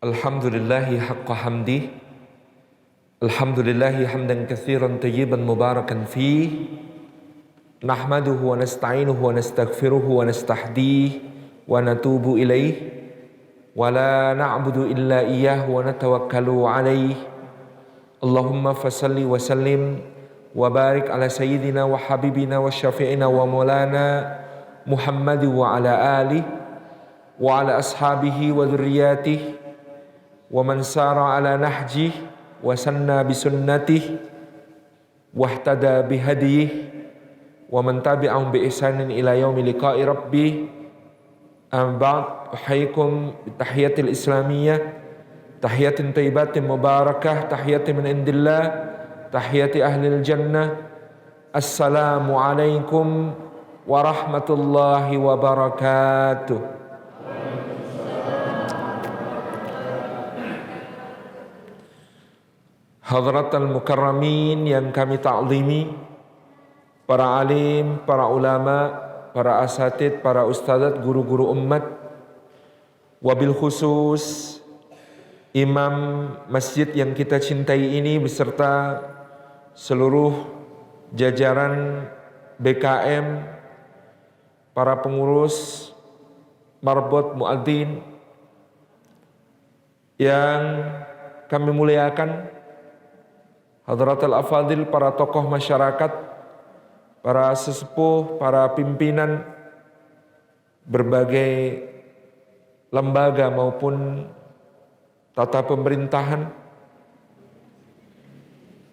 Alhamdulillahi haqqa hamdih. Alhamdulillahi hamdan katsiran tayyiban mubarakan fih. Nahmaduhu wa nasta'inuhu wa nastaghfiruhu wa nastahdihi wa natubu ilaih. Wa la na'budu illa iyyahu wa natawakkalu alaih. Allahumma fasalli wa sallim wa barik ala sayyidina wa habibina wa syafi'ina wa maulana Muhammad wa ala alihi wa ala ashabihi wa dhurriyyatihi wa man sara ala nahjih wa sanna bisunnatih wahtada bihadiyih wa man tabi'ahum bi ihsanin ila yaumi liqa'i rabbih. Amma ba'd, uhayyikum bitahiyatil islamiyah, tahiyatin thayyibatin mubarakah, tahiyatin min indillah, tahiyati ahlil jannah. Assalamu alaikum warahmatullahi wabarakatuh. Hadratal mukarramin yang kami ta'zimi, para alim, para ulama, para asatid, para ustadzat, guru-guru umat, wabil khusus imam masjid yang kita cintai ini beserta seluruh jajaran BKM, para pengurus, marbot, muadzin yang kami muliakan, hadratul afadil, para tokoh masyarakat, para sesepuh, para pimpinan berbagai lembaga maupun tata pemerintahan,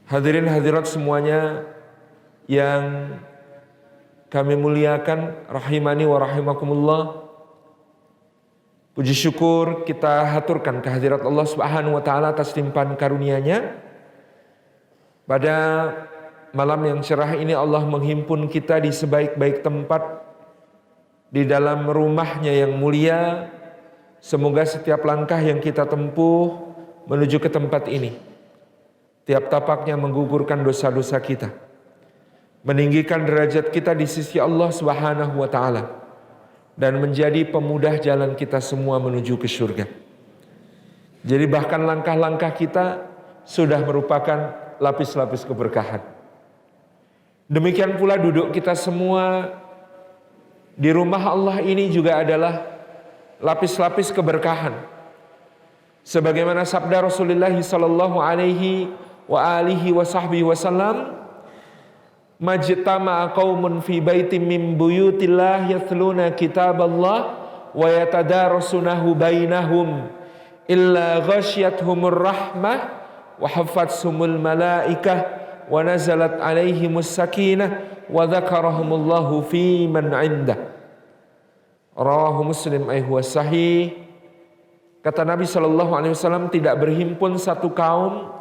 hadirin hadirat semuanya yang kami muliakan, rahimani wa rahimakumullah. Puji syukur kita haturkan kehadirat Allah Subhanahu wa taala atas limpahan karunia-Nya. Pada malam yang cerah ini Allah menghimpun kita di sebaik-baik tempat di dalam rumah-Nya yang mulia. Semoga setiap langkah yang kita tempuh menuju ke tempat ini, tiap tapaknya menggugurkan dosa-dosa kita, meninggikan derajat kita di sisi Allah Subhanahu wa taala, dan menjadi pemudah jalan kita semua menuju ke surga. Jadi bahkan langkah-langkah kita sudah merupakan lapis-lapis keberkahan. Demikian pula duduk kita semua di rumah Allah ini juga adalah lapis-lapis keberkahan. Sebagaimana sabda Rasulullah sallallahu alaihi wa alihi wa sahbihi wasallam, majtama'a qaumun fi baitin min buyutillah yatluna kitaballah wa yatadarasunahu bainahum illa ghasyiyatuhumur rahmah wa haffatsumul malaikah wa nazalat alaihimus sakinah wa dzakarahumullahu fi man 'indah. Rawahu Muslim ayhuwa sahih. Kata Nabi sallallahu alaihi wasallam, tidak berhimpun satu kaum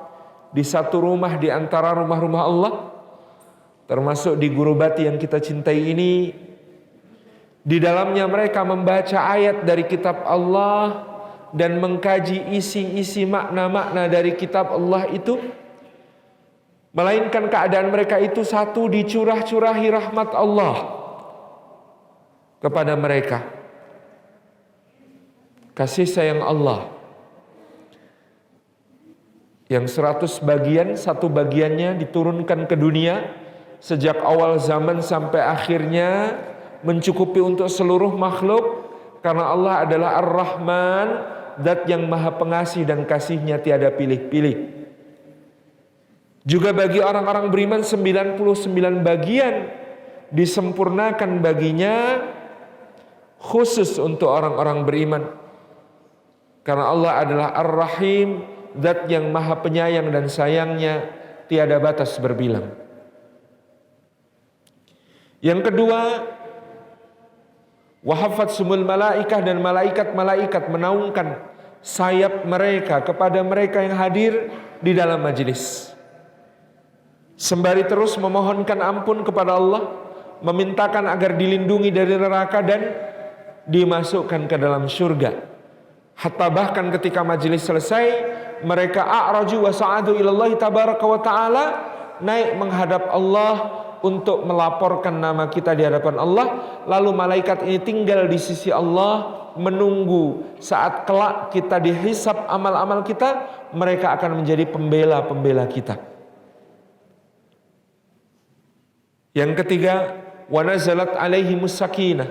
di satu rumah di antara rumah-rumah Allah, termasuk di Gurubati yang kita cintai ini, di dalamnya mereka membaca ayat dari kitab Allah dan mengkaji isi-isi makna-makna dari kitab Allah itu, melainkan keadaan mereka itu satu, dicurah-curahi rahmat Allah kepada mereka, kasih sayang Allah yang 100 bagian, satu bagiannya diturunkan ke dunia sejak awal zaman sampai akhirnya, mencukupi untuk seluruh makhluk, karena Allah adalah Ar-Rahman, Zat yang maha pengasih dan kasihnya tiada pilih-pilih. Juga bagi orang-orang beriman 99 bagian disempurnakan baginya, khusus untuk orang-orang beriman, karena Allah adalah Ar-Rahim, Zat yang maha penyayang dan sayangnya tiada batas berbilang. Yang kedua, wahafat sumul malaikah, dan malaikat-malaikat menaungkan sayap mereka kepada mereka yang hadir di dalam majelis, sembari terus memohonkan ampun kepada Allah, memintakan agar dilindungi dari neraka dan dimasukkan ke dalam surga. Hatta bahkan ketika majelis selesai, mereka a'raju wa sa'adu ilallahi tabaraka wa ta'ala, naik menghadap Allah untuk melaporkan nama kita di hadapan Allah. Lalu malaikat ini tinggal di sisi Allah menunggu saat kelak kita dihisab amal-amal kita, mereka akan menjadi pembela-pembela kita. Yang ketiga, wa nazalat alaihimus sakinah,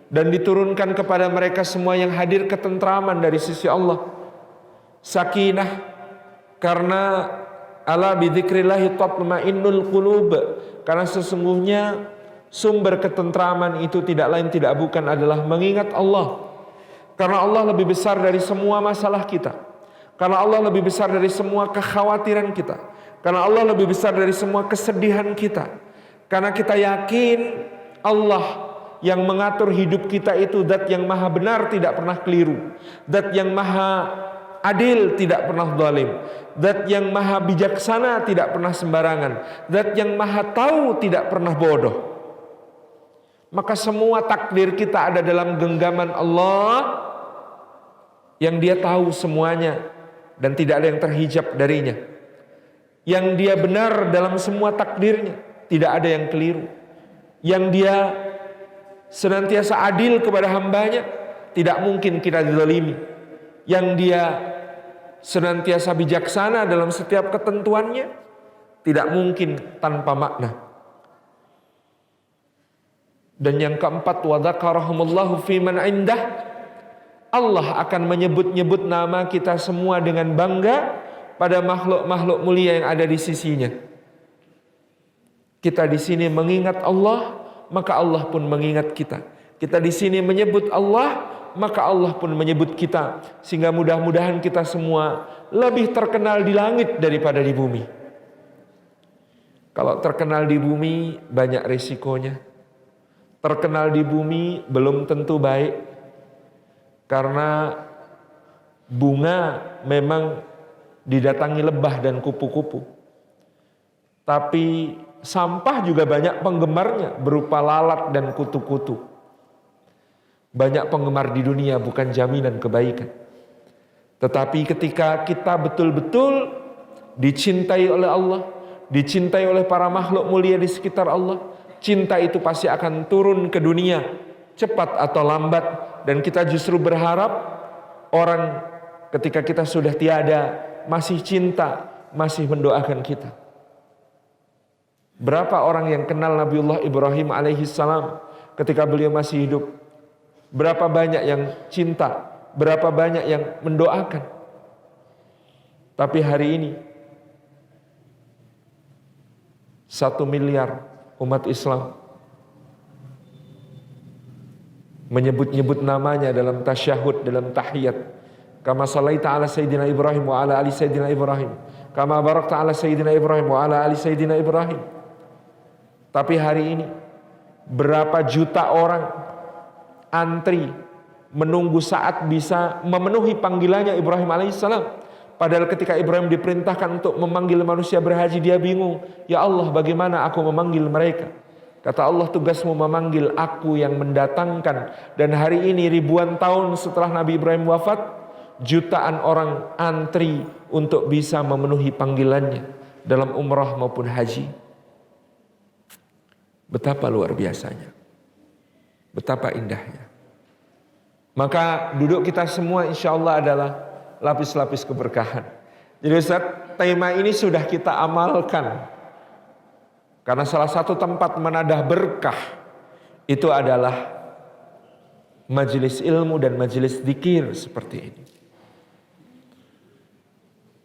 dan diturunkan kepada mereka semua yang hadir ketentraman dari sisi Allah. Sakinah karena ala bidzikrillahi tatma'innul qulub, karena sesungguhnya sumber ketentraman itu tidak lain tidak bukan adalah mengingat Allah. Karena Allah lebih besar dari semua masalah kita. Karena Allah lebih besar dari semua kekhawatiran kita. Karena Allah lebih besar dari semua kesedihan kita. Karena kita yakin Allah yang mengatur hidup kita itu zat yang maha benar, tidak pernah keliru. Zat yang maha adil, tidak pernah zalim. Zat yang maha bijaksana, tidak pernah sembarangan. Zat yang maha tahu, tidak pernah bodoh. Maka semua takdir kita ada dalam genggaman Allah yang Dia tahu semuanya dan tidak ada yang terhijab darinya. Yang Dia benar dalam semua takdirnya, tidak ada yang keliru. Yang Dia senantiasa adil kepada hambanya, tidak mungkin kita dizalimi. Yang Dia senantiasa bijaksana dalam setiap ketentuannya, tidak mungkin tanpa makna. Dan yang keempat, wa dzakarahumullahu fi man indah, Allah akan menyebut-nyebut nama kita semua dengan bangga pada makhluk-makhluk mulia yang ada di sisinya. Kita di sini mengingat Allah, maka Allah pun mengingat kita. Kita di sini menyebut Allah, maka Allah pun menyebut kita. Sehingga mudah-mudahan kita semua lebih terkenal di langit daripada di bumi. Kalau terkenal di bumi banyak resikonya. Terkenal di bumi belum tentu baik. Karena bunga memang didatangi lebah dan kupu-kupu. Tapi sampah juga banyak penggemarnya berupa lalat dan kutu-kutu. Banyak penggemar di dunia bukan jaminan kebaikan. Tetapi ketika kita betul-betul dicintai oleh Allah, dicintai oleh para makhluk mulia di sekitar Allah, cinta itu pasti akan turun ke dunia cepat atau lambat. Dan kita justru berharap orang ketika kita sudah tiada masih cinta, masih mendoakan kita. Berapa orang yang kenal Nabiullah Ibrahim alaihissalam ketika beliau masih hidup? Berapa banyak yang cinta? Berapa banyak yang mendoakan? Tapi hari ini 1 miliar umat Islam menyebut-nyebut namanya dalam tasyahud, dalam tahiyat. Kama sallaita ala Sayyidina Ibrahim wa ala ali Sayyidina Ibrahim. Kama barakta ala Sayyidina Ibrahim wa ala ali Sayyidina Ibrahim. Tapi hari ini berapa juta orang antri menunggu saat bisa memenuhi panggilannya Ibrahim alaihissalam. Padahal ketika Ibrahim diperintahkan untuk memanggil manusia berhaji, dia bingung. Ya Allah, bagaimana aku memanggil mereka? Kata Allah, tugasmu memanggil aku yang mendatangkan. Dan hari ini ribuan tahun setelah Nabi Ibrahim wafat, jutaan orang antri untuk bisa memenuhi panggilannya dalam umrah maupun haji. Betapa luar biasanya. Betapa indahnya. Maka duduk kita semua insya Allah adalah lapis-lapis keberkahan. Jadi Ustaz, tema ini sudah kita amalkan. Karena salah satu tempat menadah berkah itu adalah majelis ilmu dan majelis dzikir seperti ini.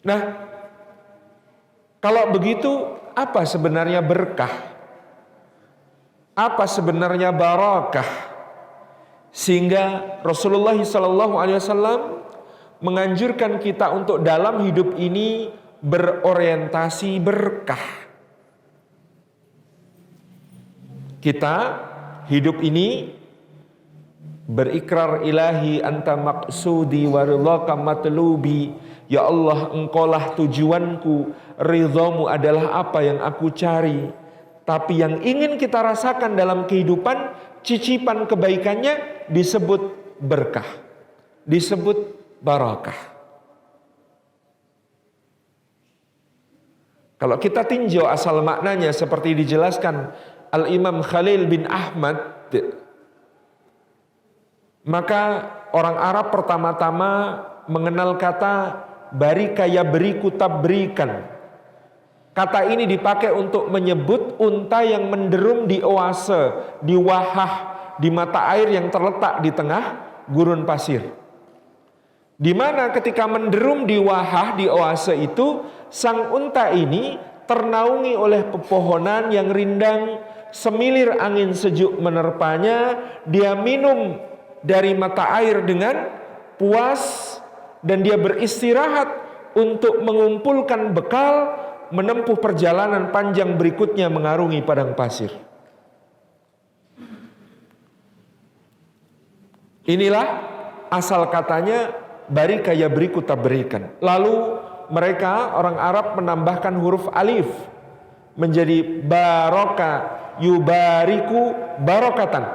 Nah, kalau begitu apa sebenarnya berkah? Apa sebenarnya barakah? Sehingga Rasulullah SAW menganjurkan kita untuk dalam hidup ini berorientasi berkah. Kita hidup ini berikrar ilahi anta maqsudi wa ridhaka matlubi. Ya Allah, engkaulah tujuanku, ridhamu adalah apa yang aku cari. Tapi yang ingin kita rasakan dalam kehidupan, cicipan kebaikannya disebut berkah, disebut barakah. Kalau kita tinjau asal maknanya seperti dijelaskan Al-Imam Khalil bin Ahmad, maka orang Arab pertama-tama mengenal kata barika yabriku tabrikan. Kata ini dipakai untuk menyebut unta yang menderum di oase, di wahah, di mata air yang terletak di tengah gurun pasir. Di mana ketika menderum di wahah, di oase itu, sang unta ini ternaungi oleh pepohonan yang rindang, semilir angin sejuk menerpanya, dia minum dari mata air dengan puas, dan dia beristirahat untuk mengumpulkan bekal menempuh perjalanan panjang berikutnya mengarungi padang pasir. Inilah asal katanya barika yabriku tabrikan. Lalu mereka orang Arab menambahkan huruf alif menjadi baraka yubariku barokatan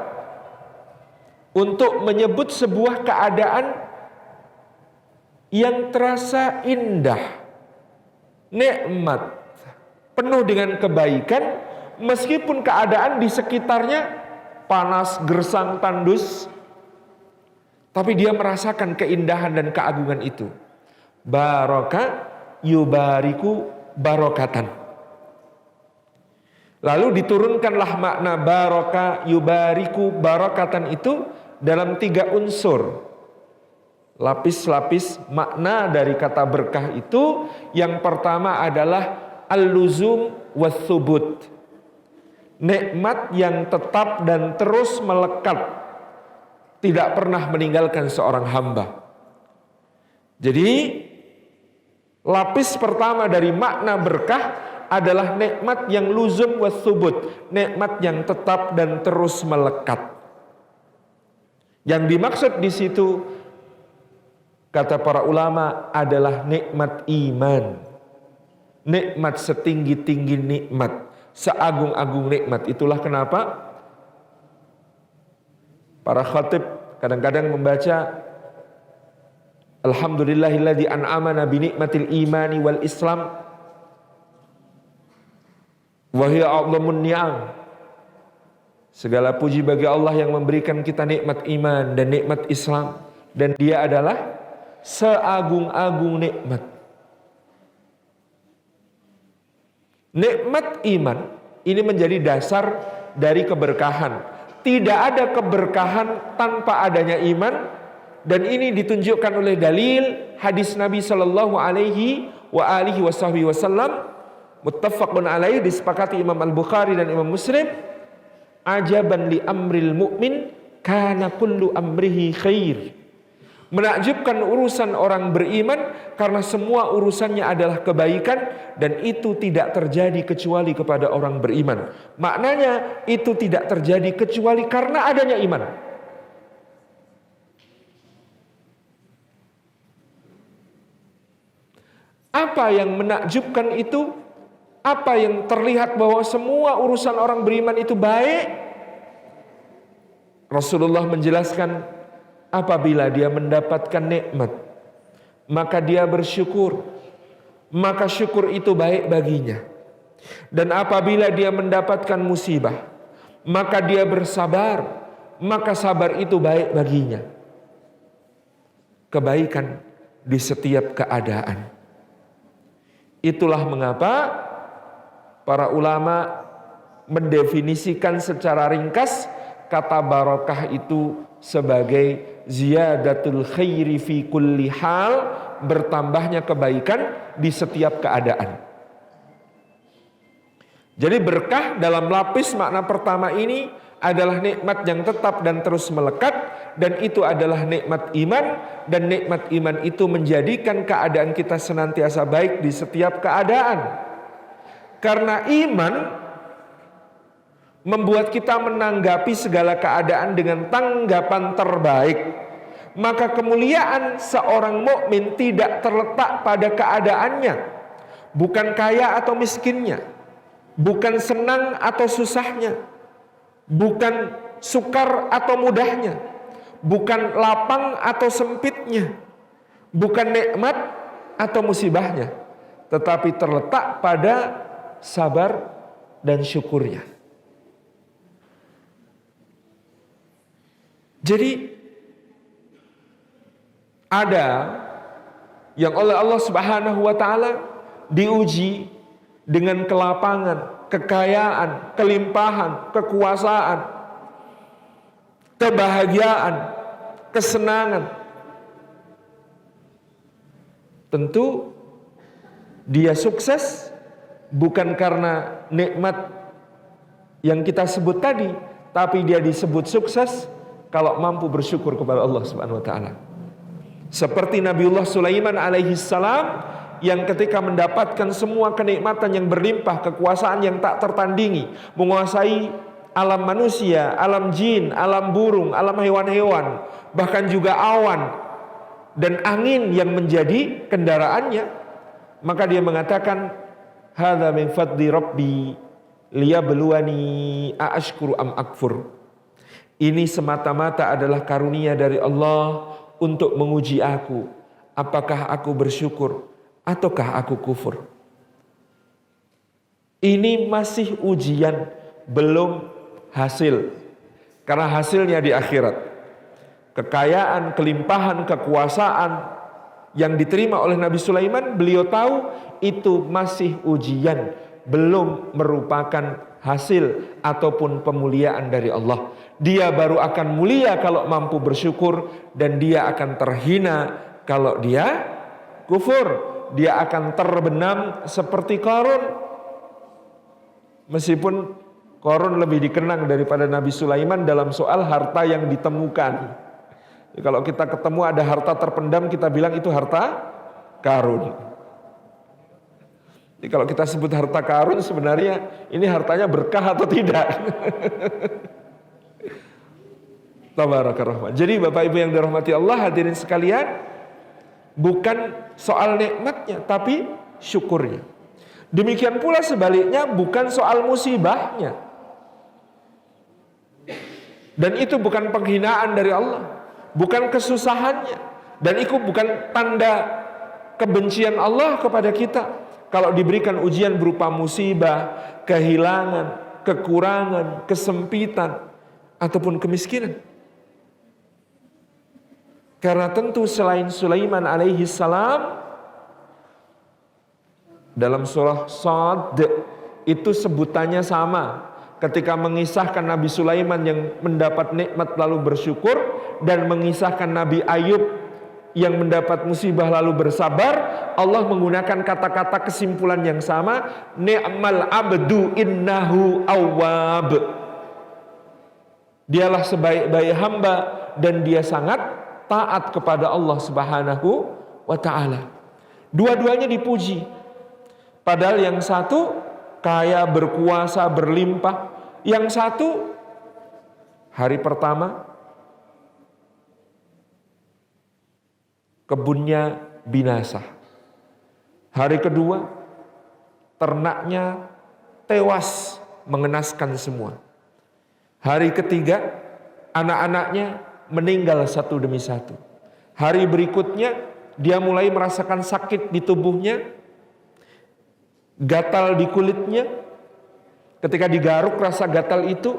untuk menyebut sebuah keadaan yang terasa indah, nikmat, penuh dengan kebaikan, meskipun keadaan di sekitarnya panas, gersang, tandus, tapi dia merasakan keindahan dan keagungan itu. Baraka yubariku barokatan. Lalu diturunkanlah makna baraka yubariku barokatan itu dalam 3 unsur. Lapis-lapis makna dari kata berkah itu, yang pertama adalah al-luzum was-subut. Nikmat yang tetap dan terus melekat, tidak pernah meninggalkan seorang hamba. Jadi lapis pertama dari makna berkah adalah nikmat yang luzum was-subut, nikmat yang tetap dan terus melekat. Yang dimaksud di situ, kata para ulama, adalah nikmat iman. Nikmat setinggi-tinggi nikmat, seagung-agung nikmat. Itulah kenapa para khatib kadang-kadang membaca Alhamdulillahilladzi an'amana bi nikmatil imani wal islam wa hiya a'dhamun ni'am. Segala puji bagi Allah yang memberikan kita nikmat iman dan nikmat Islam, dan dia adalah seagung-agung nikmat. Nikmat iman ini menjadi dasar dari keberkahan. Tidak ada keberkahan tanpa adanya iman, dan ini ditunjukkan oleh dalil hadis Nabi sallallahu alaihi wasallam, muttafaqun alaihi, disepakati Imam Al-Bukhari dan Imam Muslim. Ajaban li amril mu'min kana kullu amrihi khair. Menakjubkan urusan orang beriman karena semua urusannya adalah kebaikan, dan itu tidak terjadi kecuali kepada orang beriman. Maknanya itu tidak terjadi kecuali karena adanya iman. Apa yang menakjubkan itu? Apa yang terlihat bahwa semua urusan orang beriman itu baik? Rasulullah menjelaskan, apabila dia mendapatkan nikmat, maka dia bersyukur, maka syukur itu baik baginya. Dan apabila dia mendapatkan musibah, maka dia bersabar, maka sabar itu baik baginya. Kebaikan di setiap keadaan. Itulah mengapa para ulama mendefinisikan secara ringkas kata barokah itu sebagai ziyadatul khairi fi kulli hal, bertambahnya kebaikan di setiap keadaan. Jadi berkah dalam lapis makna pertama ini adalah nikmat yang tetap dan terus melekat, dan itu adalah nikmat iman, dan nikmat iman itu menjadikan keadaan kita senantiasa baik di setiap keadaan. Karena iman membuat kita menanggapi segala keadaan dengan tanggapan terbaik. Maka kemuliaan seorang mukmin tidak terletak pada keadaannya, bukan kaya atau miskinnya, bukan senang atau susahnya, bukan sukar atau mudahnya, bukan lapang atau sempitnya, bukan nikmat atau musibahnya. tetapi terletak pada sabar dan syukurnya. Jadi ada yang oleh Allah Subhanahu wa taala diuji dengan kelapangan, kekayaan, kelimpahan, kekuasaan, kebahagiaan, kesenangan. Tentu dia sukses bukan karena nikmat yang kita sebut tadi, tapi dia disebut sukses kalau mampu bersyukur kepada Allah Subhanahu wa taala. Seperti Nabiullah Sulaiman alaihi salam yang ketika mendapatkan semua kenikmatan yang berlimpah, kekuasaan yang tak tertandingi, menguasai alam manusia, alam jin, alam burung, alam hewan-hewan, bahkan juga awan dan angin yang menjadi kendaraannya, maka dia mengatakan, hadza min fadli rabbi liyabluwani aashkuru am akfur. Ini semata-mata adalah karunia dari Allah untuk menguji aku, apakah aku bersyukur ataukah aku kufur. Ini masih ujian, belum hasil. Karena hasilnya di akhirat. Kekayaan, kelimpahan, kekuasaan yang diterima oleh Nabi Sulaiman, beliau tahu itu masih ujian, belum merupakan hasil ataupun pemuliaan dari Allah. Dia baru akan mulia kalau mampu bersyukur, dan dia akan terhina kalau dia kufur. Dia akan terbenam seperti Qarun. Meskipun Qarun lebih dikenang daripada Nabi Sulaiman dalam soal harta yang ditemukan. Kalau kita ketemu ada harta terpendam, kita bilang itu harta karun. Jadi kalau kita sebut harta karun, sebenarnya ini hartanya berkah atau tidak? Tabarakallah. Jadi Bapak Ibu yang dirahmati Allah, hadirin sekalian, bukan soal nikmatnya, tapi syukurnya. Demikian pula sebaliknya, bukan soal musibahnya. Dan itu bukan penghinaan dari Allah, bukan kesusahannya, dan itu bukan tanda kebencian Allah kepada kita. Kalau diberikan ujian berupa musibah, kehilangan, kekurangan, kesempitan, ataupun kemiskinan. Karena tentu selain Sulaiman alaihi salam, dalam surah Shad itu sebutannya sama. Ketika mengisahkan Nabi Sulaiman yang mendapat nikmat lalu bersyukur, dan mengisahkan Nabi Ayub yang mendapat musibah lalu bersabar, Allah menggunakan kata-kata kesimpulan yang sama, ni'mal abdu innahu awwab. Dialah sebaik-baik hamba dan dia sangat taat kepada Allah Subhanahu wa taala. Dua-duanya dipuji. Padahal yang satu kaya, berkuasa, berlimpah. Yang satu hari pertama kebunnya binasa. Hari kedua ternaknya tewas mengenaskan semua. Hari ketiga anak-anaknya meninggal satu demi satu. Hari berikutnya dia mulai merasakan sakit di tubuhnya, gatal di kulitnya. Ketika digaruk rasa gatal itu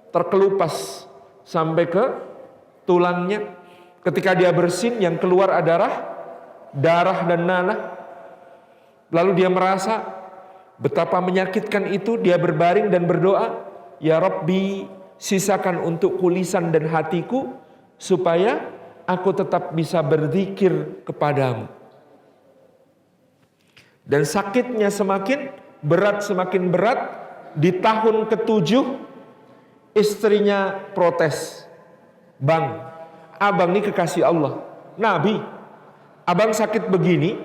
terkelupas sampai ke tulangnya. Ketika dia bersin yang keluar adalah darah dan nanah. Lalu dia merasa betapa menyakitkan itu. Dia berbaring dan berdoa, ya Rabbi, sisakan untukku lisan dan hatiku supaya aku tetap bisa berzikir kepadamu. Dan sakitnya semakin berat, semakin berat. Di tahun ke-7 istrinya protes, Bang, abang ini kekasih Allah, Nabi, abang sakit begini,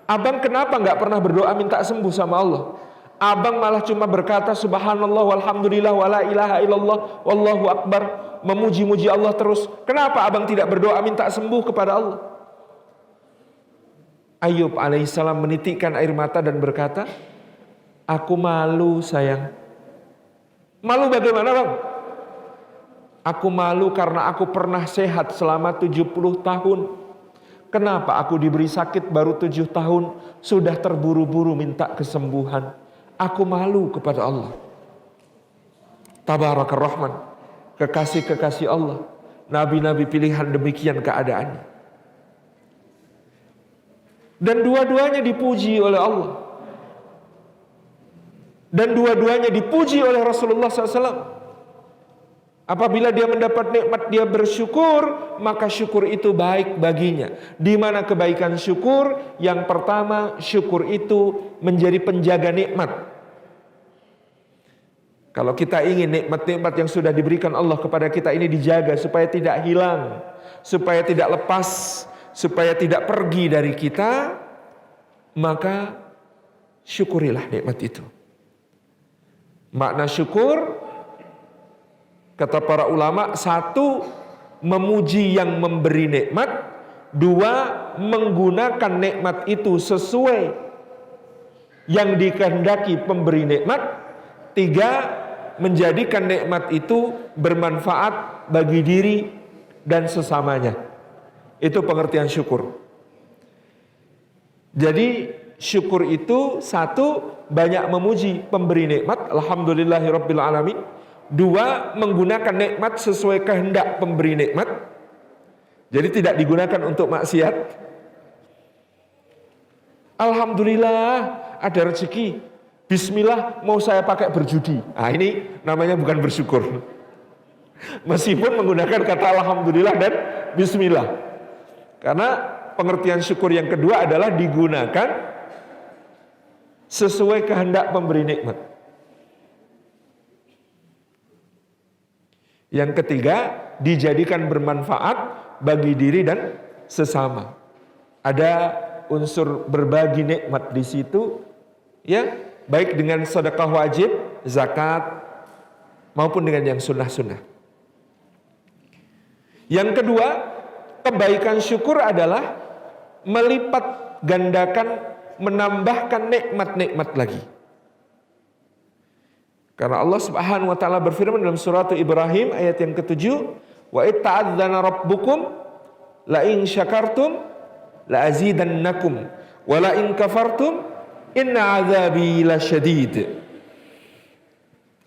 abang kenapa gak pernah berdoa minta sembuh sama Allah? Abang malah cuma berkata subhanallah walhamdulillah wala ilaha illallah wallahu akbar, memuji-muji Allah terus. Kenapa abang tidak berdoa minta sembuh kepada Allah? Ayub alaihissalam menitikkan air mata dan berkata, aku malu sayang. Malu bagaimana bang? Aku malu karena aku pernah sehat selama 70 tahun. Kenapa aku diberi sakit baru 7 tahun, sudah terburu-buru minta kesembuhan. Aku malu kepada Allah. Tabarakar Rahman, kekasih-kekasih Allah, nabi-nabi pilihan demikian keadaannya. Dan dua-duanya dipuji oleh Allah. Dan dua-duanya dipuji oleh Rasulullah SAW. Apabila dia mendapat nikmat, dia bersyukur, maka syukur itu baik baginya. Di mana kebaikan syukur? Yang pertama, syukur itu menjadi penjaga nikmat. Kalau kita ingin nikmat-nikmat yang sudah diberikan Allah kepada kita ini dijaga supaya tidak hilang, supaya tidak lepas, supaya tidak pergi dari kita, maka syukurilah nikmat itu. Makna syukur, kata para ulama, 1, memuji yang memberi nikmat. 2, menggunakan nikmat itu sesuai yang dikehendaki pemberi nikmat. 3, menjadikan nikmat itu bermanfaat bagi diri dan sesamanya. Itu pengertian syukur. Jadi syukur itu 1, banyak memuji pemberi nikmat, alhamdulillahirabbil alamin. 2, menggunakan nikmat sesuai kehendak pemberi nikmat. Jadi tidak digunakan untuk maksiat. Alhamdulillah ada rezeki, bismillah mau saya pakai berjudi. Nah, ini namanya bukan bersyukur. Meskipun menggunakan kata alhamdulillah dan bismillah. Karena pengertian syukur yang kedua adalah digunakan sesuai kehendak pemberi nikmat. Yang ketiga, dijadikan bermanfaat bagi diri dan sesama. Ada unsur berbagi nikmat di situ, ya, baik dengan sedekah wajib, zakat, maupun dengan yang sunnah-sunnah. Yang kedua, kebaikan syukur adalah melipat gandakan, menambahkan nikmat-nikmat lagi. Karena Allah Subhanahu wa taala berfirman dalam surat Ibrahim ayat yang ke-7, wa itta'adzana rabbukum la in syakartum la azidannakum wa la in kafartum inna azabi lasyadid.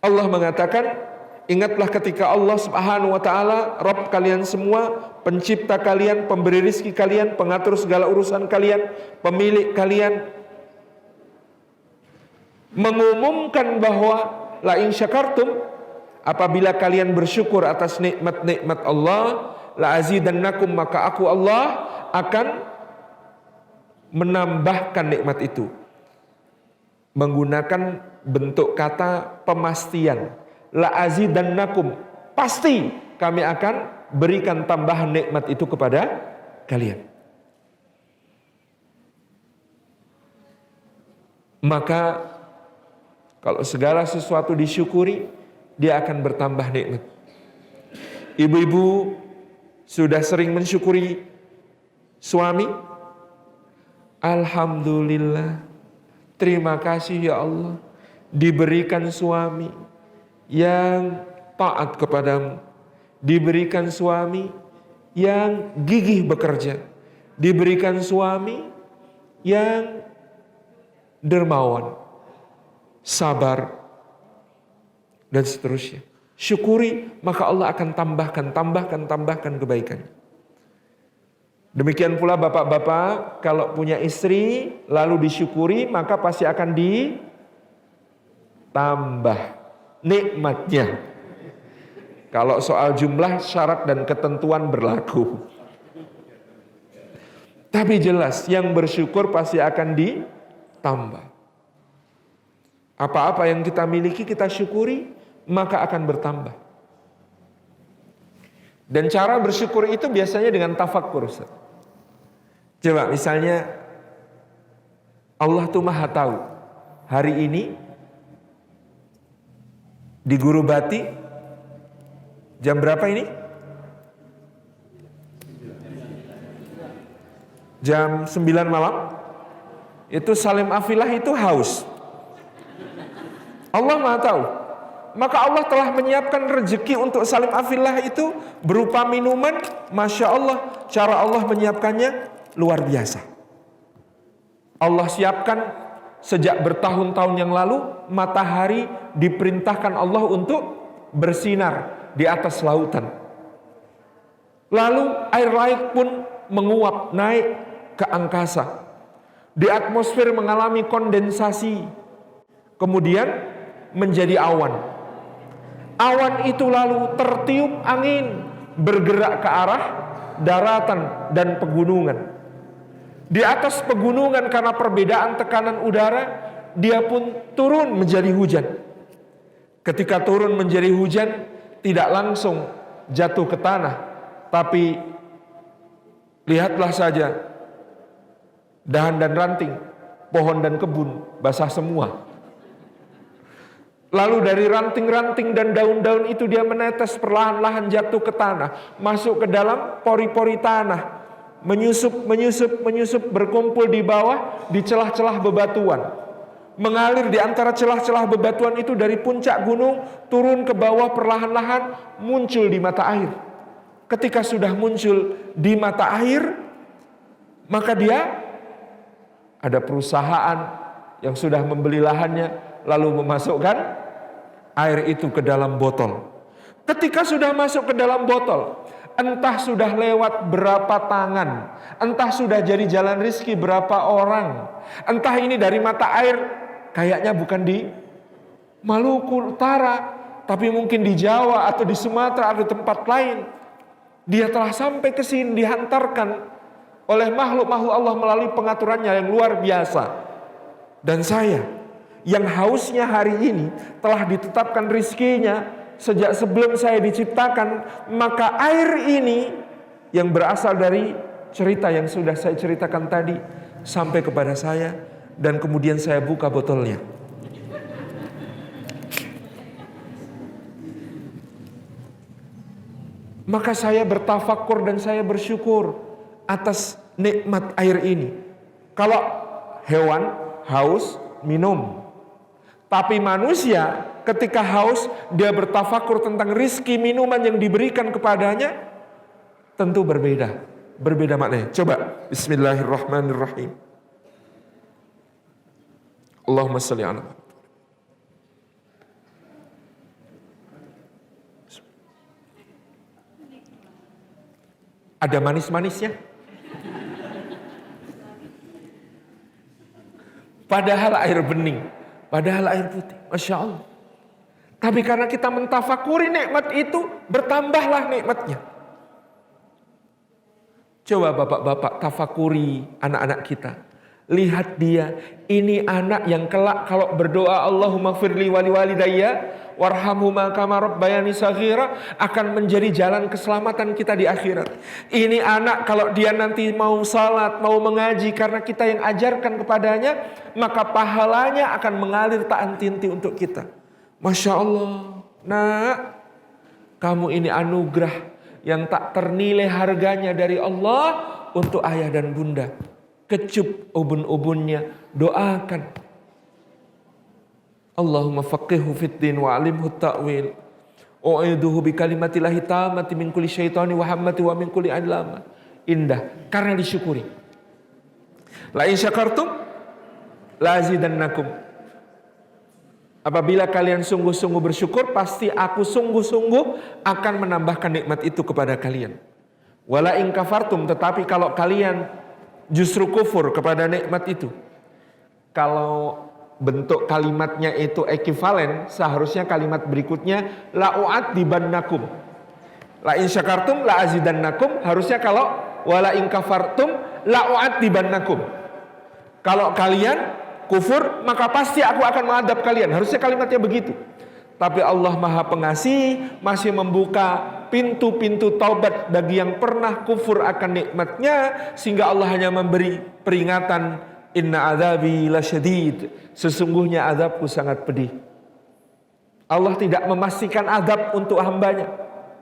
Allah mengatakan, ingatlah ketika Allah Subhanahu wa taala, Rabb kalian semua, pencipta kalian, pemberi rizki kalian, pengatur segala urusan kalian, pemilik kalian, mengumumkan bahwa la in syakartum, apabila kalian bersyukur atas nikmat-nikmat Allah, la azidannakum, maka aku Allah akan menambahkan nikmat itu. Menggunakan bentuk kata pemastian. La azidannakum, pasti kami akan berikan tambahan nikmat itu kepada kalian. Maka kalau segala sesuatu disyukuri, dia akan bertambah nikmat. Ibu-ibu sudah sering mensyukuri suami? Alhamdulillah, terima kasih ya Allah, diberikan suami yang taat kepadamu, diberikan suami yang gigih bekerja, diberikan suami yang dermawan, sabar, dan seterusnya. Syukuri, maka Allah akan tambahkan kebaikan. Demikian pula bapak-bapak, kalau punya istri lalu disyukuri, maka pasti akan ditambah nikmatnya. Kalau soal jumlah, syarat dan ketentuan berlaku. Tapi jelas, yang bersyukur pasti akan ditambah. Apa-apa yang kita miliki kita syukuri, maka akan bertambah. Dan cara bersyukur itu biasanya dengan tafakkur, Ustaz. Coba misalnya Allah tuh Maha tahu. Hari ini di Guru Bati jam berapa ini? Jam 9 malam. Itu Salim Afilah itu haus. Allah Maha tahu. Maka Allah telah menyiapkan rezeki untuk Salim Afilah itu berupa minuman. Masya Allah, cara Allah menyiapkannya luar biasa. Allah siapkan sejak bertahun-tahun yang lalu, matahari diperintahkan Allah untuk bersinar di atas lautan. Lalu air laut pun menguap naik ke angkasa. Di atmosfer mengalami kondensasi, kemudian menjadi awan. Awan itu lalu tertiup angin, bergerak ke arah daratan dan pegunungan. Di atas pegunungan karena perbedaan tekanan udara, dia pun turun menjadi hujan. Ketika turun menjadi hujan, tidak langsung jatuh ke tanah, tapi lihatlah saja, dahan dan ranting, pohon dan kebun basah semua. Lalu dari ranting-ranting dan daun-daun itu dia menetes perlahan-lahan jatuh ke tanah, masuk ke dalam pori-pori tanah, menyusup, berkumpul di bawah, di celah-celah bebatuan. Mengalir di antara celah-celah bebatuan itu dari puncak gunung, turun ke bawah perlahan-lahan, muncul di mata air. Ketika sudah muncul di mata air, maka dia ada perusahaan yang sudah membeli lahannya, lalu memasukkan air itu ke dalam botol. Ketika sudah masuk ke dalam botol, entah sudah lewat berapa tangan, entah sudah jadi jalan rezeki berapa orang, entah ini dari mata air, kayaknya bukan di Maluku Utara, tapi mungkin di Jawa atau di Sumatera atau tempat lain. Dia telah sampai ke sini, dihantarkan oleh makhluk-makhluk Allah melalui pengaturannya yang luar biasa. Dan saya yang hausnya hari ini telah ditetapkan rizkinya sejak sebelum saya diciptakan, maka air ini yang berasal dari cerita yang sudah saya ceritakan tadi sampai kepada saya, dan kemudian saya buka botolnya. Maka saya bertafakur dan saya bersyukur atas nikmat air ini. Kalau hewan haus minum, tapi manusia ketika haus dia bertafakur tentang rizki minuman yang diberikan kepadanya, tentu berbeda maknanya. Coba Bismillahirrahmanirrahim. Allahumma shalli ala. Ada manis-manisnya. Padahal air bening, padahal air putih, Masya Allah. Tapi karena kita mentafakuri nikmat itu, bertambahlah nikmatnya. Coba bapak-bapak tafakuri anak-anak kita. Lihat dia, ini anak yang kelak kalau berdoa Allahumma firli wali walidayya warhamhuma kama rabbayani shaghira, akan menjadi jalan keselamatan kita di akhirat. Ini anak kalau dia nanti mau salat, mau mengaji karena kita yang ajarkan kepadanya, maka pahalanya akan mengalir tak henti-henti untuk kita. Masya Allah, nak, kamu ini anugerah yang tak ternilai harganya dari Allah untuk ayah dan bunda. Kecup ubun-ubunnya, doakan. Allahumma faqihhu fid din wa alimhu ta'wil. U'iduhu bi kalimatillahi tammati min kulli syaitani wa hammati wa min kulli adlama. Indah karena disyukuri. La in syakartum la azidannakum. Apabila kalian sungguh-sungguh bersyukur, pasti aku sungguh-sungguh akan menambahkan nikmat itu kepada kalian. Wala in kafartum, tetapi kalau kalian justru kufur kepada nikmat itu, kalau bentuk kalimatnya itu ekivalen, seharusnya kalimat berikutnya la u'adzibannakum. La in syakartum la azidannakum, harusnya kalau wala in kafartum la u'adzibannakum. Kalau kalian kufur, maka pasti aku akan mengadab kalian. Harusnya kalimatnya begitu. Tapi Allah Maha Pengasih masih membuka pintu-pintu taubat bagi yang pernah kufur akan nikmatnya, sehingga Allah hanya memberi peringatan, inna adzabi lasyadid, sesungguhnya azabku sangat pedih. Allah tidak memastikan azab untuk hambanya.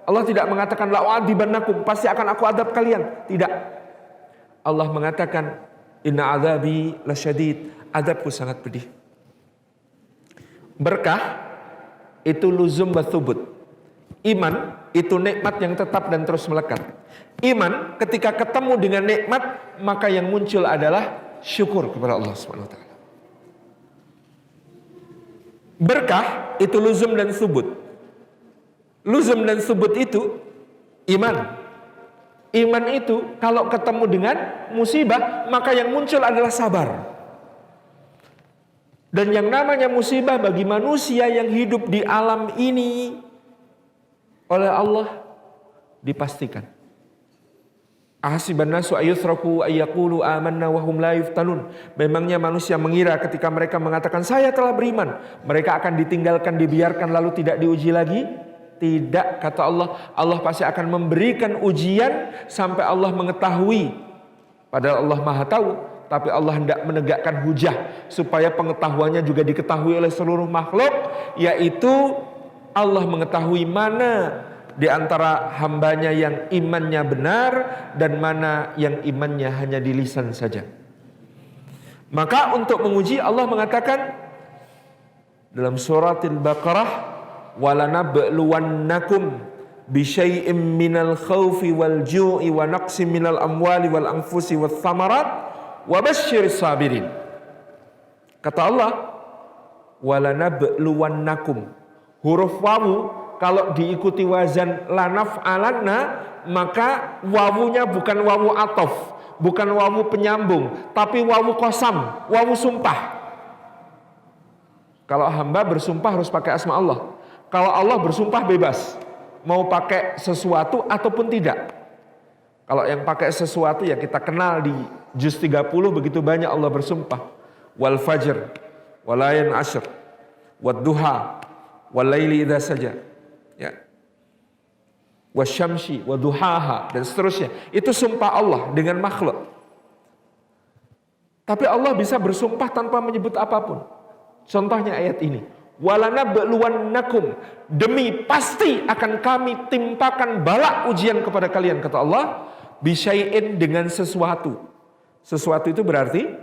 Allah tidak mengatakan la u'adzibannakum, pasti akan aku adab kalian. Tidak. Allah mengatakan inna adzabi lasyadid, azabku sangat pedih. Berkah itu luzum wa thubut. Iman itu nikmat yang tetap dan terus melekat. Iman ketika ketemu dengan nikmat, maka yang muncul adalah syukur kepada Allah Subhanahu wa taala. Berkah itu luzum dan subut. Luzum dan subut itu iman. Iman itu kalau ketemu dengan musibah, maka yang muncul adalah sabar. Dan yang namanya musibah bagi manusia yang hidup di alam ini oleh Allah dipastikan. Ahasiban nasu ayyutraku ayyaqulu amanna wa hum la yuftanun. Memangnya manusia mengira ketika mereka mengatakan saya telah beriman, mereka akan ditinggalkan, dibiarkan lalu tidak diuji lagi? Tidak, kata Allah. Allah pasti akan memberikan ujian sampai Allah mengetahui. Padahal Allah Maha tahu, tapi Allah hendak menegakkan hujah supaya pengetahuannya juga diketahui oleh seluruh makhluk, yaitu Allah mengetahui mana di antara hambanya yang imannya benar dan mana yang imannya hanya di lisan saja. Maka untuk menguji, Allah mengatakan dalam surat Al-Baqarah, walanabluwannakum bisyai'im minal khawfi wal ju'i wa naqsim minal amwali wal anfusi wath thamarat wa basyiris sabirin. Kata Allah, walanabluwannakum. Huruf wawu kalau diikuti wazan lanaf alanna, maka wawunya bukan wawu atof, bukan wawu penyambung, tapi wawu kosam, wawu sumpah. Kalau hamba bersumpah harus pakai asma Allah. Kalau Allah bersumpah bebas, mau pakai sesuatu ataupun tidak. Kalau yang pakai sesuatu ya kita kenal di juz 30 begitu banyak Allah bersumpah. Wal fajr, walayan ashr, wad duha, wal laili idza saja. Ya. Wasyamsi waduhaha dan seterusnya. Itu sumpah Allah dengan makhluk. Tapi Allah bisa bersumpah tanpa menyebut apapun. Contohnya ayat ini. Walanabluwannakum, demi pasti akan kami timpakan bala ujian kepada kalian, kata Allah, bisyai'in dengan sesuatu. Sesuatu itu berarti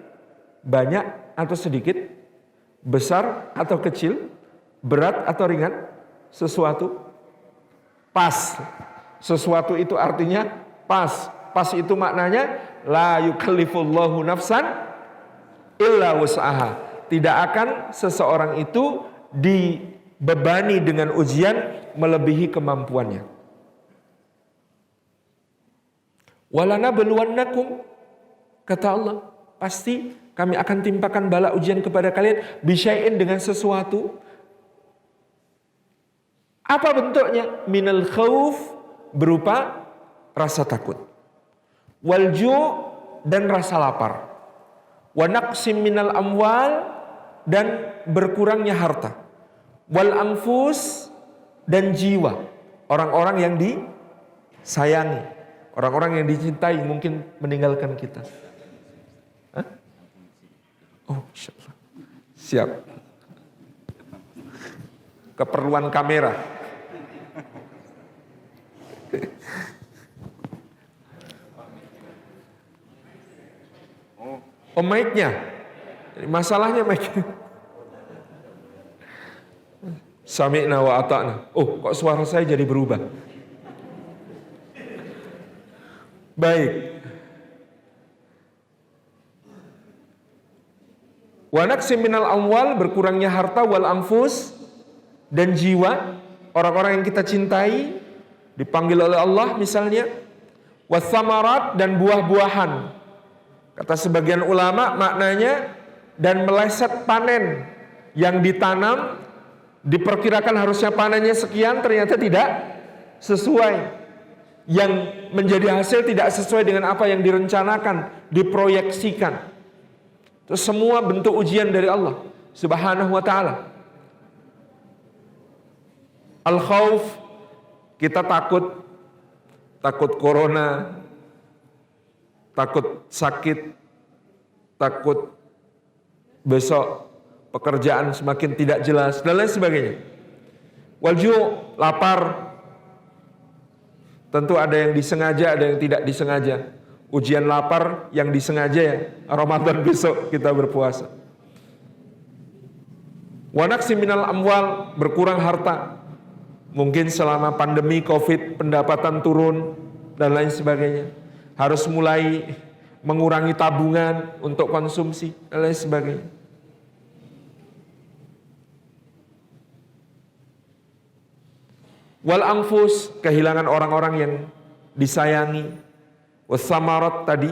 banyak atau sedikit, besar atau kecil, berat atau ringan, sesuatu pas. Sesuatu itu artinya pas. Pas itu maknanya la yukallifullahu nafsan illa wus'aha. Tidak akan seseorang itu dibebani dengan ujian melebihi kemampuannya. Walanabluwannakum, kata Allah, pasti kami akan timpakan bala ujian kepada kalian bisyai'in dengan sesuatu. Apa bentuknya? Minal khauf, berupa rasa takut. Wal ju' dan rasa lapar. Wa naqsim minal amwal, dan berkurangnya harta. Wal anfus, dan jiwa. Orang-orang yang disayangi, orang-orang yang dicintai mungkin meninggalkan kita. Hah? Oh, insyaallah. Siap. Keperluan kamera. Oh, mic-nya. Masalahnya mic-nya. Sami'na wa ata'na. Oh, kok suara saya jadi berubah? Baik. Wa naqsim minal amwal, berkurangnya harta, wal anfus, dan jiwa, orang-orang yang kita cintai, dipanggil oleh Allah misalnya, wathamarat, dan buah-buahan. Kata sebagian ulama maknanya dan meleset panen yang ditanam, diperkirakan harusnya panennya sekian, ternyata tidak sesuai. Yang menjadi hasil tidak sesuai dengan apa yang direncanakan, diproyeksikan. Itu semua bentuk ujian dari Allah Subhanahu wa ta'ala. Al-khawf, kita takut corona, takut sakit, takut besok pekerjaan semakin tidak jelas, dan lain sebagainya. Walju', lapar. Tentu ada yang disengaja, ada yang tidak disengaja. Ujian lapar yang disengaja ya, Ramadan besok kita berpuasa. Wa naqsim minal amwal, berkurang harta. Mungkin selama pandemi Covid pendapatan turun, dan lain sebagainya. Harus mulai mengurangi tabungan untuk konsumsi dan lain sebagainya. Wal anfus, kehilangan orang-orang yang disayangi. Wasamarat tadi,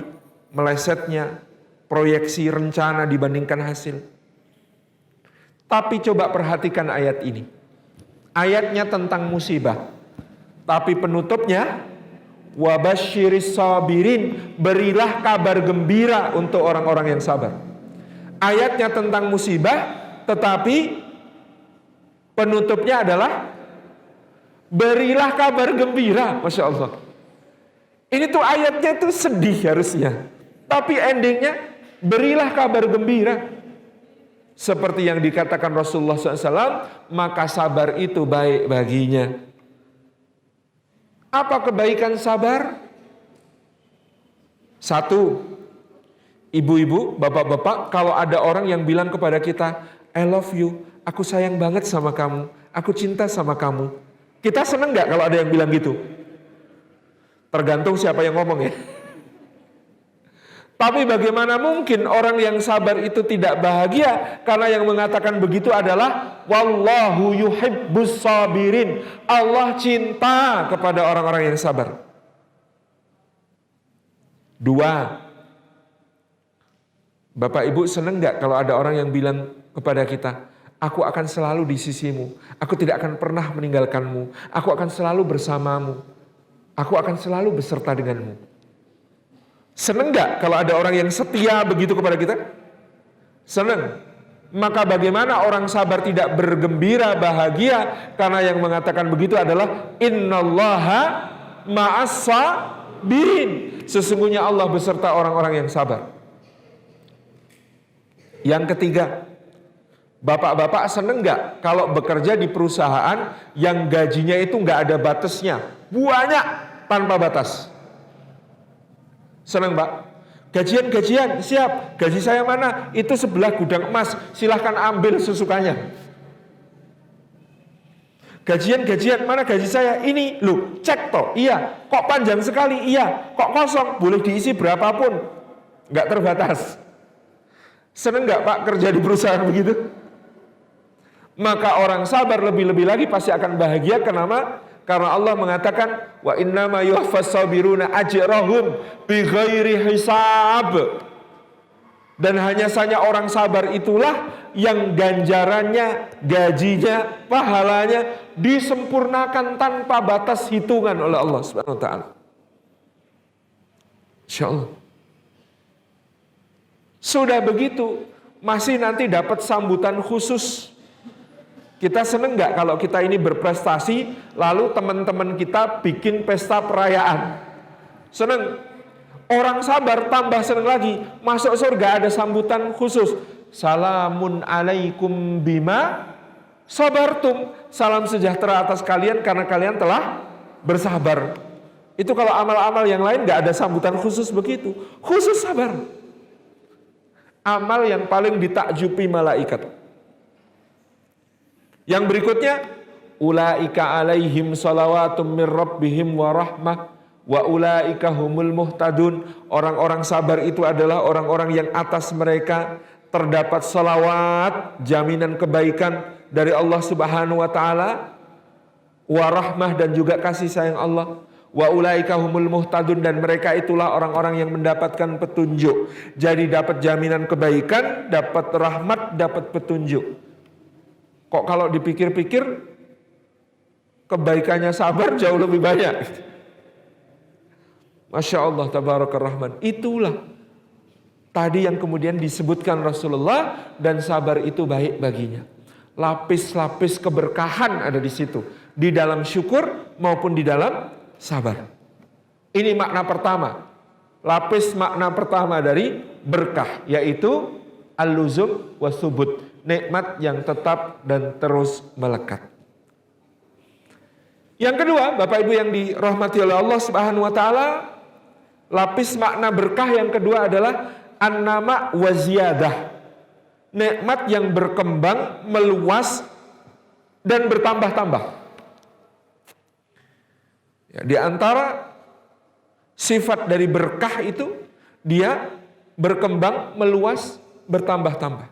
melesetnya proyeksi rencana dibandingkan hasil. Tapi coba perhatikan ayat ini. Ayatnya tentang musibah. Tapi penutupnya, wabasyiris sabirin, berilah kabar gembira untuk orang-orang yang sabar. Ayatnya tentang musibah, tetapi penutupnya adalah berilah kabar gembira. Masya Allah. Ini tuh ayatnya tuh sedih harusnya, tapi endingnya berilah kabar gembira. Seperti yang dikatakan Rasulullah SAW, maka sabar itu baik baginya. Apa kebaikan sabar? Satu, ibu-ibu, bapak-bapak, kalau ada orang yang bilang kepada kita, I love you, aku sayang banget sama kamu, aku cinta sama kamu. Kita seneng gak kalau ada yang bilang gitu? Tergantung siapa yang ngomong ya. Tapi bagaimana mungkin orang yang sabar itu tidak bahagia? Karena yang mengatakan begitu adalah wallahu yuhibbus sabirin. Allah cinta kepada orang-orang yang sabar. Dua, Bapak Ibu seneng gak kalau ada orang yang bilang kepada kita, aku akan selalu di sisimu, aku tidak akan pernah meninggalkanmu, aku akan selalu bersamamu, aku akan selalu beserta denganmu. Seneng gak kalau ada orang yang setia begitu kepada kita? Seneng. Maka bagaimana orang sabar tidak bergembira, bahagia? Karena yang mengatakan begitu adalah innallaha ma'as sabirin. Sesungguhnya Allah beserta orang-orang yang sabar. Yang ketiga, bapak-bapak seneng gak kalau bekerja di perusahaan yang gajinya itu gak ada batasnya, banyak tanpa batas? Senang Pak? Gajian, siap. Gaji saya mana? Itu sebelah gudang emas. Silahkan ambil sesukanya. Gajian, mana gaji saya? Ini, loh, cek toh. Iya. Kok panjang sekali? Iya. Kok kosong? Boleh diisi berapapun. Nggak terbatas. Senang nggak Pak kerja di perusahaan begitu? Maka orang sabar lebih-lebih lagi pasti akan bahagia. Kenapa? Karena Allah mengatakan wa innama yuwaffas sabiruna ajrahum bighairi hisab. Dan hanya saja orang sabar itulah yang ganjarannya, gajinya, pahalanya disempurnakan tanpa batas hitungan oleh Allah Subhanahu wa taala. Insyaallah. Sudah begitu masih nanti dapat sambutan khusus. Kita seneng gak kalau kita ini berprestasi, lalu teman-teman kita bikin pesta perayaan? Seneng. Orang sabar tambah seneng lagi. Masuk surga ada sambutan khusus. Salamun alaikum bima sabartum. Salam sejahtera atas kalian karena kalian telah bersabar. Itu kalau amal-amal yang lain gak ada sambutan khusus begitu. Khusus sabar. Amal yang paling ditakjubi malaikat. Yang berikutnya, ulaika alaihim salawatum mir rabbihim wa rahmah wa ulaika humul muhtadun. Orang-orang sabar itu adalah orang-orang yang atas mereka terdapat salawat, jaminan kebaikan dari Allah Subhanahu wa taala, wa rahmah dan juga kasih sayang Allah. Wa ulaika humul muhtadun dan mereka itulah orang-orang yang mendapatkan petunjuk. Jadi dapat jaminan kebaikan, dapat rahmat, dapat petunjuk. Kok kalau dipikir-pikir kebaikannya sabar jauh lebih banyak. Masya Allah tabarakar rahman. Itulah tadi yang kemudian disebutkan Rasulullah, dan sabar itu baik baginya. Lapis-lapis keberkahan ada di situ, di dalam syukur maupun di dalam sabar. Ini makna pertama. Lapis makna pertama dari berkah, yaitu al-luzum wa subut. Nikmat yang tetap dan terus melekat. Yang kedua, Bapak Ibu yang dirahmati oleh Allah Subhanahu wa taala, lapis makna berkah yang kedua adalah an-nama wa ziyadah. Nikmat yang berkembang, meluas dan bertambah-tambah. Ya, di antara sifat dari berkah itu dia berkembang, meluas, bertambah-tambah.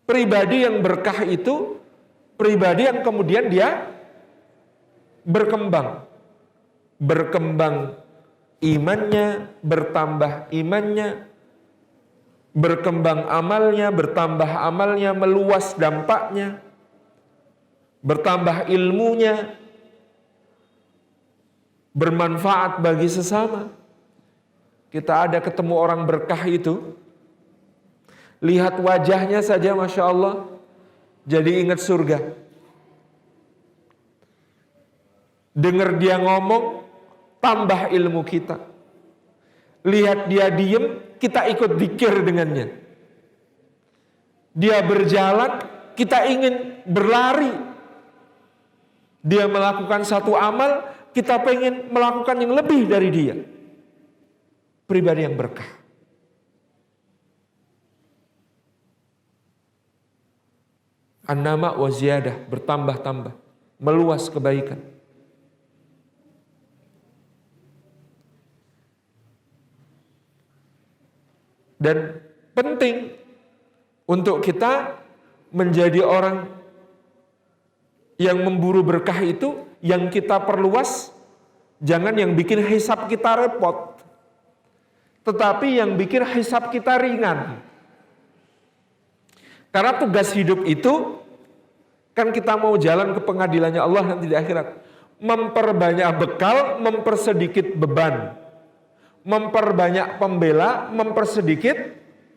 Pribadi yang berkah itu pribadi yang kemudian dia berkembang. Berkembang imannya, bertambah imannya, berkembang amalnya, bertambah amalnya, meluas dampaknya, bertambah ilmunya, bermanfaat bagi sesama. Kita ada ketemu orang berkah itu, lihat wajahnya saja Masya Allah, jadi ingat surga. Dengar dia ngomong, tambah ilmu kita. Lihat dia diem, kita ikut zikir dengannya. Dia berjalan, kita ingin berlari. Dia melakukan satu amal, kita pengen melakukan yang lebih dari dia. Pribadi yang berkah. An-nama wa ziyadah, bertambah-tambah, meluas kebaikan. Dan penting untuk kita menjadi orang yang memburu berkah itu, yang kita perluas, jangan yang bikin hisab kita repot, tetapi yang bikin hisab kita ringan. Karena tugas hidup itu, kan kita mau jalan ke pengadilannya Allah nanti di akhirat. Memperbanyak bekal, mempersedikit beban. Memperbanyak pembela, mempersedikit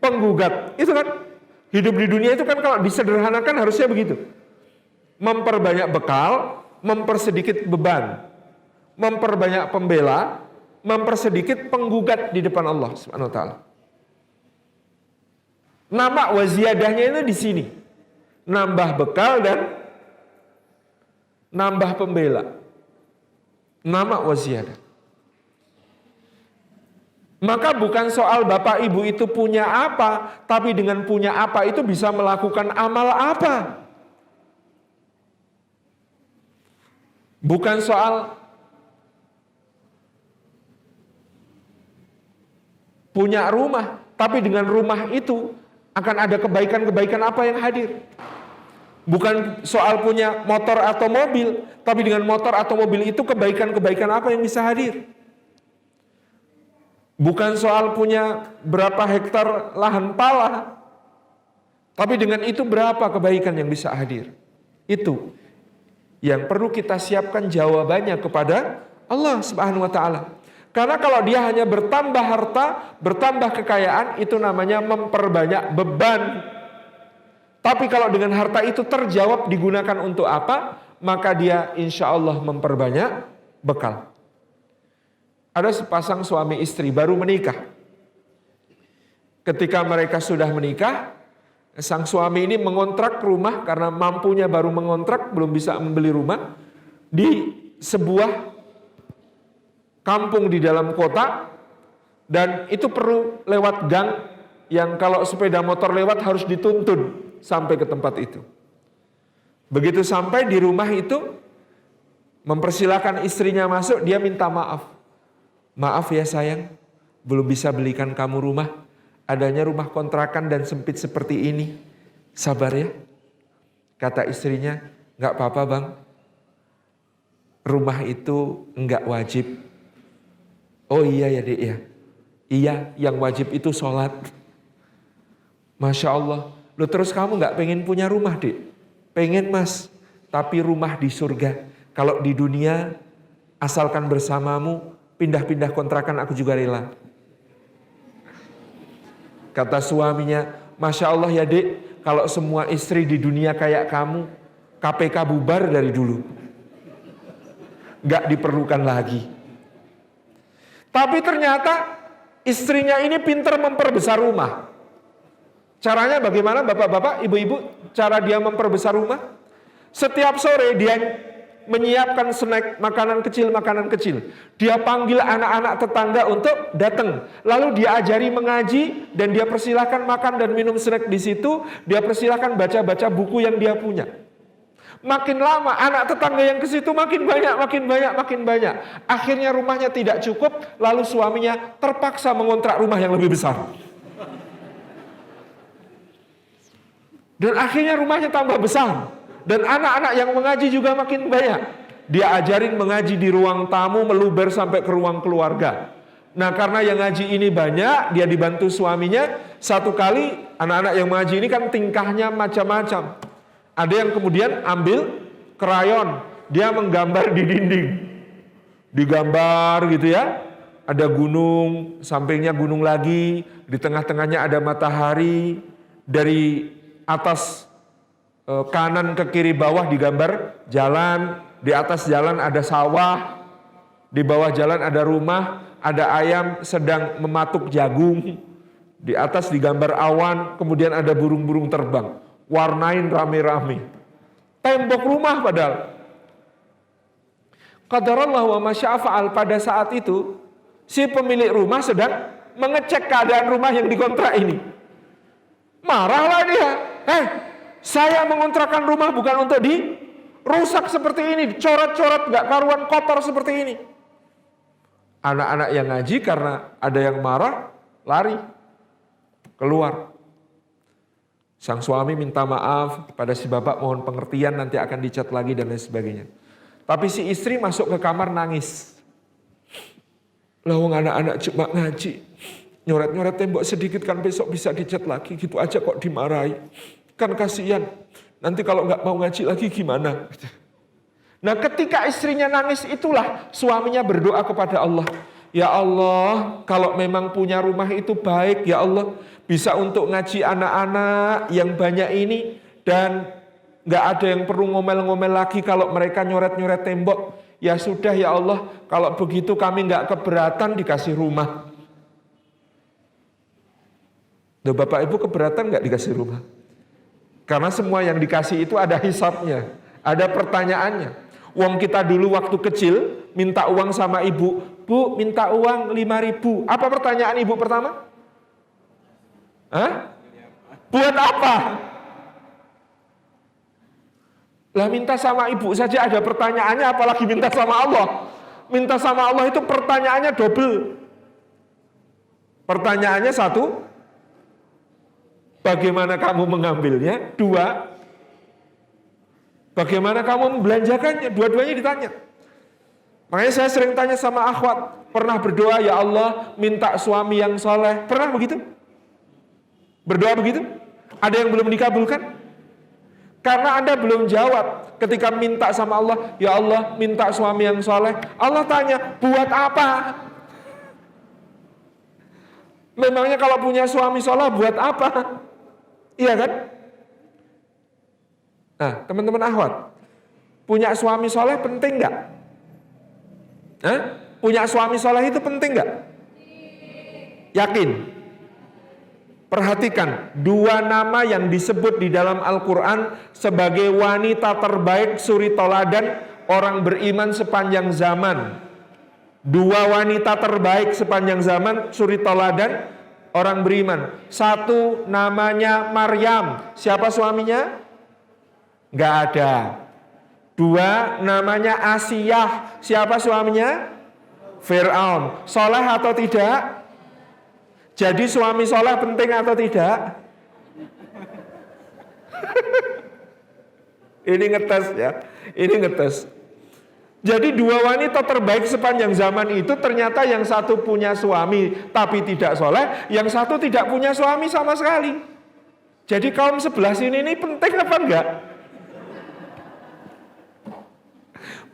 penggugat. Itu kan, hidup di dunia itu kan kalau disederhanakan harusnya begitu. Memperbanyak bekal, mempersedikit beban. Memperbanyak pembela, mempersedikit penggugat di depan Allah Subhanahu wa taala. Nama wa ziyadahnya itu di sini. Nambah bekal dan nambah pembela. Nama wa ziyadah. Maka bukan soal bapak ibu itu punya apa, tapi dengan punya apa itu bisa melakukan amal apa. Bukan soal punya rumah, tapi dengan rumah itu akan ada kebaikan-kebaikan apa yang hadir. Bukan soal punya motor atau mobil, tapi dengan motor atau mobil itu kebaikan-kebaikan apa yang bisa hadir. Bukan soal punya berapa hektar lahan pala, tapi dengan itu berapa kebaikan yang bisa hadir. Itu yang perlu kita siapkan jawabannya kepada Allah Subhanahu wa taala. Karena kalau dia hanya bertambah harta, bertambah kekayaan, itu namanya memperbanyak beban. Tapi kalau dengan harta itu terjawab digunakan untuk apa, maka dia insya Allah memperbanyak bekal. Ada sepasang suami istri baru menikah. Ketika mereka sudah menikah, sang suami ini mengontrak rumah karena mampunya baru mengontrak, belum bisa membeli rumah di sebuah kampung di dalam kota, dan itu perlu lewat gang yang kalau sepeda motor lewat harus dituntun sampai ke tempat itu. Begitu sampai di rumah itu, mempersilahkan istrinya masuk, dia minta maaf. Maaf ya sayang, belum bisa belikan kamu rumah. Adanya rumah kontrakan dan sempit seperti ini. Sabar ya. Kata istrinya, gak apa-apa bang. Rumah itu enggak wajib. Oh iya ya dek ya. Iya, yang wajib itu sholat. Masya Allah. Loh terus kamu gak pengen punya rumah dek? Pengen mas, tapi rumah di surga. Kalau di dunia, asalkan bersamamu, pindah-pindah kontrakan aku juga rela. Kata suaminya, Masya Allah ya dek, kalau semua istri di dunia kayak kamu, KPK bubar dari dulu. Gak diperlukan lagi. Tapi ternyata istrinya ini pintar memperbesar rumah. Caranya bagaimana bapak-bapak, ibu-ibu, cara dia memperbesar rumah? Setiap sore dia menyiapkan snack, makanan kecil. Dia panggil anak-anak tetangga untuk datang. Lalu dia ajari mengaji dan dia persilahkan makan dan minum snack di situ. Dia persilahkan baca-baca buku yang dia punya. Makin lama anak tetangga yang ke situ makin banyak, makin banyak, makin banyak. Akhirnya rumahnya tidak cukup, lalu suaminya terpaksa mengontrak rumah yang lebih besar. Dan akhirnya rumahnya tambah besar. Dan anak-anak yang mengaji juga makin banyak. Dia ajarin mengaji di ruang tamu, meluber sampai ke ruang keluarga. Nah, karena yang ngaji ini banyak, dia dibantu suaminya. Satu kali anak-anak yang mengaji ini kan tingkahnya macam-macam. Ada yang kemudian ambil krayon, dia menggambar di dinding. Digambar gitu ya. Ada gunung, sampingnya gunung lagi, di tengah-tengahnya ada matahari. Dari atas kanan ke kiri bawah digambar jalan, di atas jalan ada sawah, di bawah jalan ada rumah, ada ayam sedang mematuk jagung, di atas digambar awan, kemudian ada burung-burung terbang, warnain rame-rame. Tembok rumah padahal. Qadarallah wa masya'afa'al, pada saat itu si pemilik rumah sedang mengecek keadaan rumah yang dikontrak ini. Marahlah dia. Saya mengontrakkan rumah bukan untuk dirusak seperti ini, coret-coret gak karuan, kotor seperti ini. Anak-anak yang ngaji karena ada yang marah, lari keluar. Sang suami minta maaf kepada si bapak, mohon pengertian, nanti akan dicat lagi dan lain sebagainya. Tapi si istri masuk ke kamar nangis. Lawang anak-anak cuma ngaji, nyoret-nyoret tembok sedikit kan besok bisa dicat lagi, gitu aja kok dimarahi. Kan kasihan, nanti kalau nggak mau ngaji lagi gimana? Nah, ketika istrinya nangis itulah suaminya berdoa kepada Allah. Ya Allah, kalau memang punya rumah itu baik, ya Allah, bisa untuk ngaji anak-anak yang banyak ini, dan nggak ada yang perlu ngomel-ngomel lagi kalau mereka nyoret-nyoret tembok. Ya sudah ya Allah, kalau begitu kami nggak keberatan dikasih rumah. Loh, Bapak Ibu keberatan nggak dikasih rumah? Karena semua yang dikasih itu ada hisabnya, ada pertanyaannya. Wong kita dulu waktu kecil minta uang sama ibu, Bu minta uang 5.000. Apa pertanyaan ibu pertama? Hah? Buat apa? Lah minta sama ibu saja ada pertanyaannya, apalagi minta sama Allah. Minta sama Allah itu pertanyaannya double. Pertanyaannya satu, bagaimana kamu mengambilnya? Dua, bagaimana kamu membelanjakannya? Dua-duanya ditanya. Makanya saya sering tanya sama akhwat, pernah berdoa, ya Allah minta suami yang soleh. Pernah begitu? Berdoa begitu? Ada yang belum dikabulkan? Karena Anda belum jawab ketika minta sama Allah, ya Allah minta suami yang soleh. Allah tanya, buat apa? Memangnya kalau punya suami soleh buat apa? Iya kan? Nah, teman-teman akhwat, punya suami soleh penting nggak? Punya suami soleh itu penting nggak? Yakin? Perhatikan, dua nama yang disebut di dalam Al-Quran sebagai wanita terbaik suri toladan orang beriman sepanjang zaman. Dua wanita terbaik sepanjang zaman suri toladan orang beriman. Satu namanya Maryam. Siapa suaminya? Nggak ada. Dua namanya Asiyah. Siapa suaminya? Fir'aun. Soleh atau tidak? Jadi suami soleh penting atau tidak? Ini ngetes ya. Ini ngetes. Jadi dua wanita terbaik sepanjang zaman itu ternyata yang satu punya suami tapi tidak soleh, yang satu tidak punya suami sama sekali. Jadi kaum sebelah sini ini penting apa enggak?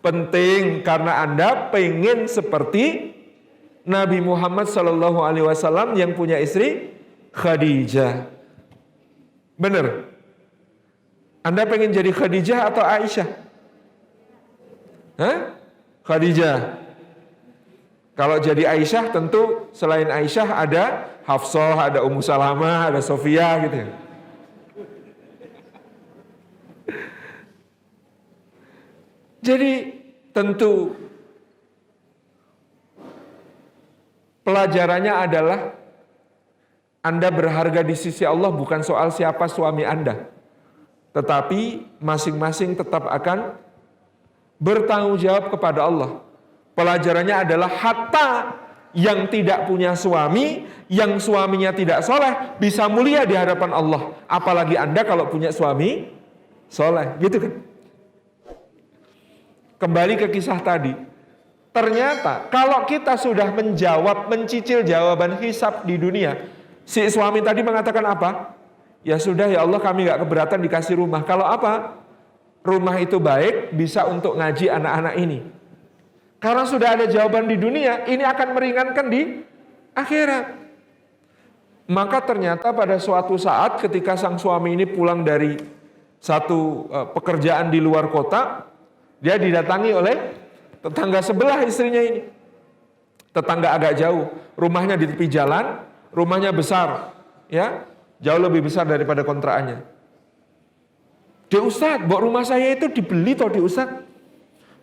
Penting karena Anda pengen seperti Nabi Muhammad SAW yang punya istri Khadijah. Benar? Anda pengen jadi Khadijah atau Aisyah? Khadijah. Kalau jadi Aisyah tentu selain Aisyah ada Hafsah, ada Ummu Salamah, ada Sofia gitu ya. Jadi tentu pelajarannya adalah Anda berharga di sisi Allah bukan soal siapa suami Anda, Tetapi masing-masing tetap akan bertanggung jawab kepada Allah. Pelajarannya adalah hatta yang tidak punya suami, yang suaminya tidak soleh, bisa mulia di hadapan Allah. Apalagi Anda kalau punya suami soleh, gitu kan? Kembali ke kisah tadi. Ternyata kalau kita sudah menjawab, mencicil jawaban hisab di dunia, si suami tadi mengatakan apa? Ya sudah ya Allah, kami gak keberatan dikasih rumah. Kalau apa? Rumah itu baik, bisa untuk ngaji anak-anak ini. Karena sudah ada jawaban di dunia, ini akan meringankan di akhirat. Maka ternyata pada suatu saat ketika sang suami ini pulang dari satu pekerjaan di luar kota, dia didatangi oleh tetangga sebelah istrinya ini. Tetangga agak jauh, rumahnya di tepi jalan, rumahnya besar, ya, jauh lebih besar daripada kontrakannya. Di Ustadz, buat rumah saya itu dibeli toh di Ustadz.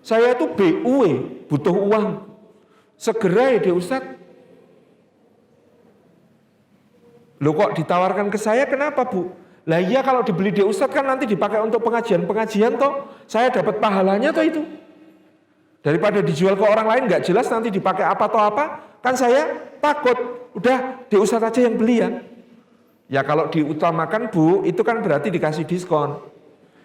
Saya itu BUE, butuh uang. Segera ya di Ustadz. Loh kok ditawarkan ke saya, kenapa Bu? Lah iya kalau dibeli di Ustadz kan nanti dipakai untuk pengajian-pengajian toh. Saya dapat pahalanya toh itu. Daripada dijual ke orang lain gak jelas nanti dipakai apa atau apa. Kan saya takut. Udah di Ustadz aja yang beli ya. Ya kalau diutamakan Bu, itu kan berarti dikasih diskon.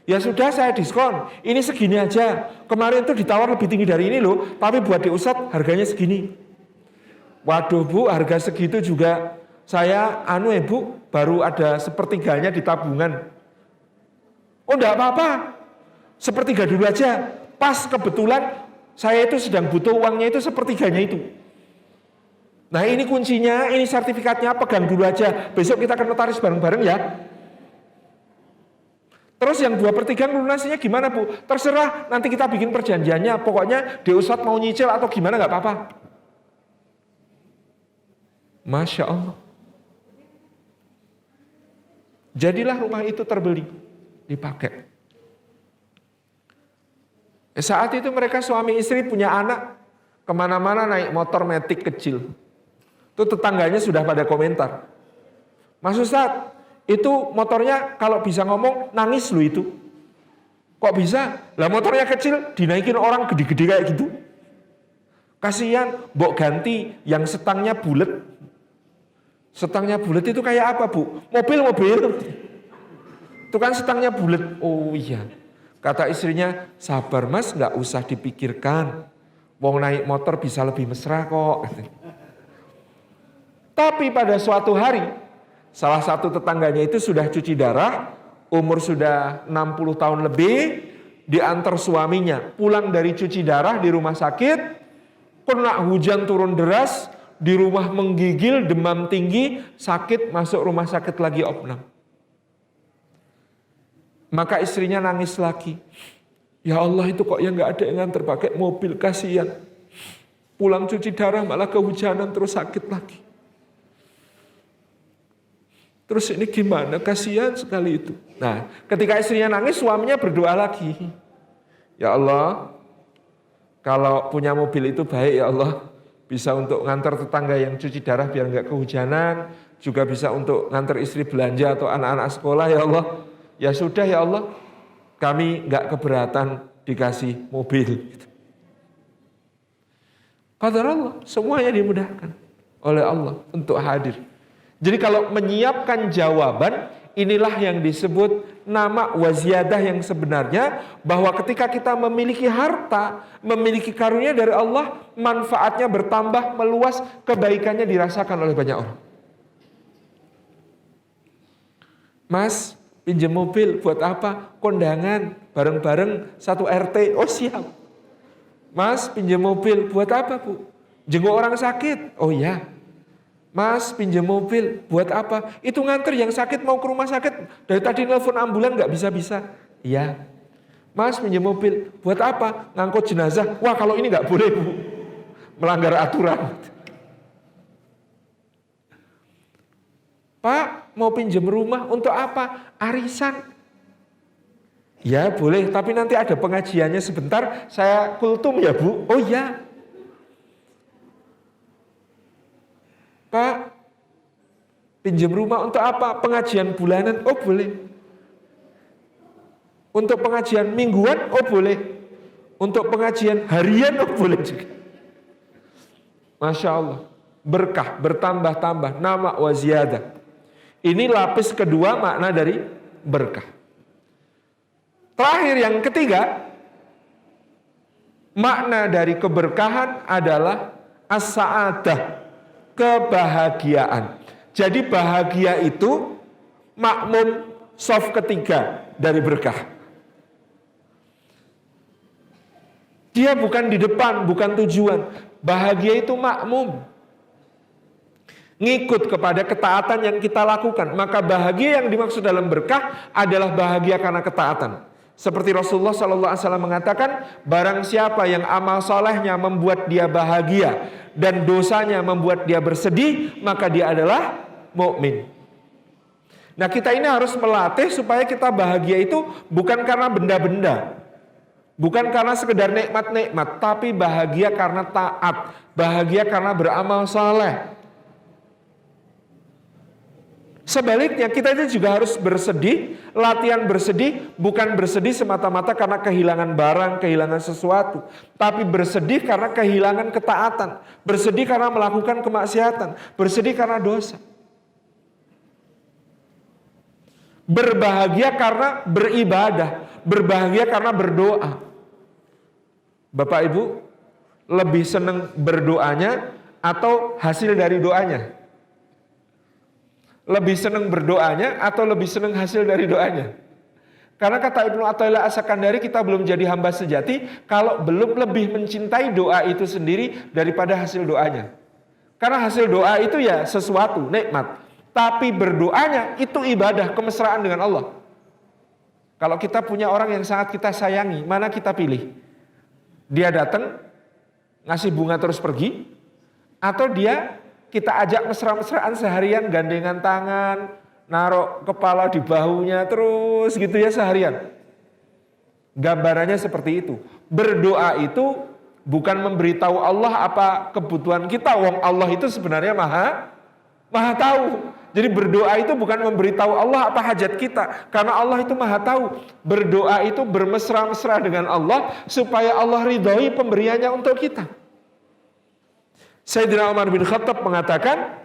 Ya sudah saya diskon, ini segini aja. Kemarin tuh ditawar lebih tinggi dari ini loh, tapi buat di Ustadz harganya segini. Waduh Bu, harga segitu juga saya Bu, baru ada sepertiganya di tabungan. Oh enggak apa-apa, sepertiga dulu aja. Pas kebetulan saya itu sedang butuh uangnya itu sepertiganya itu. Nah ini kuncinya, ini sertifikatnya, pegang dulu aja. Besok kita ke notaris bareng-bareng ya. Terus yang 2/3 lunasinya gimana Bu? Terserah, nanti kita bikin perjanjiannya. Pokoknya di Ustadz mau nyicil atau gimana gak apa-apa. Masya Allah. Jadilah rumah itu terbeli, dipakai. Saat itu mereka suami istri punya anak, kemana-mana naik motor metik kecil. Itu tetangganya sudah pada komentar. Mas Ustadz, itu motornya kalau bisa ngomong nangis lu itu. Kok bisa? Lah motornya kecil dinaikin orang gede-gede kayak gitu. Kasihan, mbok ganti yang setangnya bulat. Setangnya bulat itu kayak apa Bu? Mobil. Itu kan setangnya bulat. Oh iya. Kata istrinya, sabar Mas, gak usah dipikirkan. Wong naik motor bisa lebih mesra kok. Tapi pada suatu hari, salah satu tetangganya itu sudah cuci darah, umur sudah 60 tahun lebih, diantar suaminya, pulang dari cuci darah di rumah sakit, kena hujan turun deras, di rumah menggigil, demam tinggi, sakit, masuk rumah sakit lagi opnam. Maka istrinya nangis lagi. Ya Allah itu kok yang gak ada yang nganter pakai mobil, kasihan. Pulang cuci darah malah kehujanan terus sakit lagi. Terus ini gimana? Kasihan sekali itu. Nah, ketika istrinya nangis, suaminya berdoa lagi. Ya Allah, kalau punya mobil itu baik ya Allah. Bisa untuk ngantar tetangga yang cuci darah biar nggak kehujanan. Juga bisa untuk ngantar istri belanja atau anak-anak sekolah ya Allah. Ya sudah ya Allah, kami nggak keberatan dikasih mobil. Qadar Allah, semuanya dimudahkan oleh Allah untuk hadir. Jadi kalau menyiapkan jawaban, inilah yang disebut nama waziyadah yang sebenarnya, bahwa ketika kita memiliki harta, memiliki karunia dari Allah, manfaatnya bertambah, meluas, kebaikannya dirasakan oleh banyak orang. Mas, pinjam mobil buat apa? Kondangan, bareng-bareng satu RT, oh siap. Mas, pinjam mobil buat apa Bu? Jenguk orang sakit, oh iya. Mas pinjam mobil buat apa? Itu nganter yang sakit mau ke rumah sakit. Dari tadi nelfon ambulan gak bisa-bisa. Iya. Mas pinjam mobil buat apa? Ngangkut jenazah. Wah kalau ini gak boleh Bu. Melanggar aturan. Pak mau pinjam rumah untuk apa? Arisan. Ya boleh, tapi nanti ada pengajiannya sebentar. Saya kultum ya Bu. Oh iya. Pak, pinjam rumah untuk apa? Pengajian bulanan? Oh boleh. Untuk pengajian mingguan, oh boleh. Untuk pengajian harian, oh boleh juga. Masya Allah. Berkah, bertambah-tambah. Nama wa ziyadah. Ini lapis kedua makna dari berkah. Terakhir yang ketiga, makna dari keberkahan adalah as-sa'adah, kebahagiaan. Jadi bahagia itu makmum shaf ketiga dari berkah. Dia bukan di depan, bukan tujuan. Bahagia itu makmum. Ngikut kepada ketaatan yang kita lakukan. Maka bahagia yang dimaksud dalam berkah adalah bahagia karena ketaatan. Seperti Rasulullah SAW mengatakan, barang siapa yang amal solehnya membuat dia bahagia dan dosanya membuat dia bersedih, maka dia adalah mukmin. Nah, kita ini harus melatih supaya kita bahagia itu bukan karena benda-benda, bukan karena sekedar nikmat-nikmat, tapi bahagia karena taat, bahagia karena beramal soleh. Sebaliknya kita itu juga harus bersedih, latihan bersedih, bukan bersedih semata-mata karena kehilangan barang, kehilangan sesuatu. Tapi bersedih karena kehilangan ketaatan, bersedih karena melakukan kemaksiatan, bersedih karena dosa. Berbahagia karena beribadah, berbahagia karena berdoa. Bapak Ibu, lebih senang berdoanya atau hasil dari doanya? Lebih senang berdoanya atau lebih senang hasil dari doanya? Karena kata Ibnu Athaillah As-Sakandari, kita belum jadi hamba sejati kalau belum lebih mencintai doa itu sendiri daripada hasil doanya. Karena hasil doa itu ya sesuatu, nikmat. Tapi berdoanya itu ibadah, kemesraan dengan Allah. Kalau kita punya orang yang sangat kita sayangi, mana kita pilih? Dia datang, ngasih bunga terus pergi, atau dia kita ajak mesra-mesraan seharian, gandengan tangan, naruh kepala di bahunya terus gitu ya seharian. Gambarannya seperti itu. Berdoa itu bukan memberitahu Allah apa kebutuhan kita. Wong Allah itu sebenarnya maha tahu. Jadi berdoa itu bukan memberitahu Allah apa hajat kita. Karena Allah itu maha tahu. Berdoa itu bermesra-mesra dengan Allah supaya Allah ridhoi pemberiannya untuk kita. Sayyidina Umar bin Khattab mengatakan,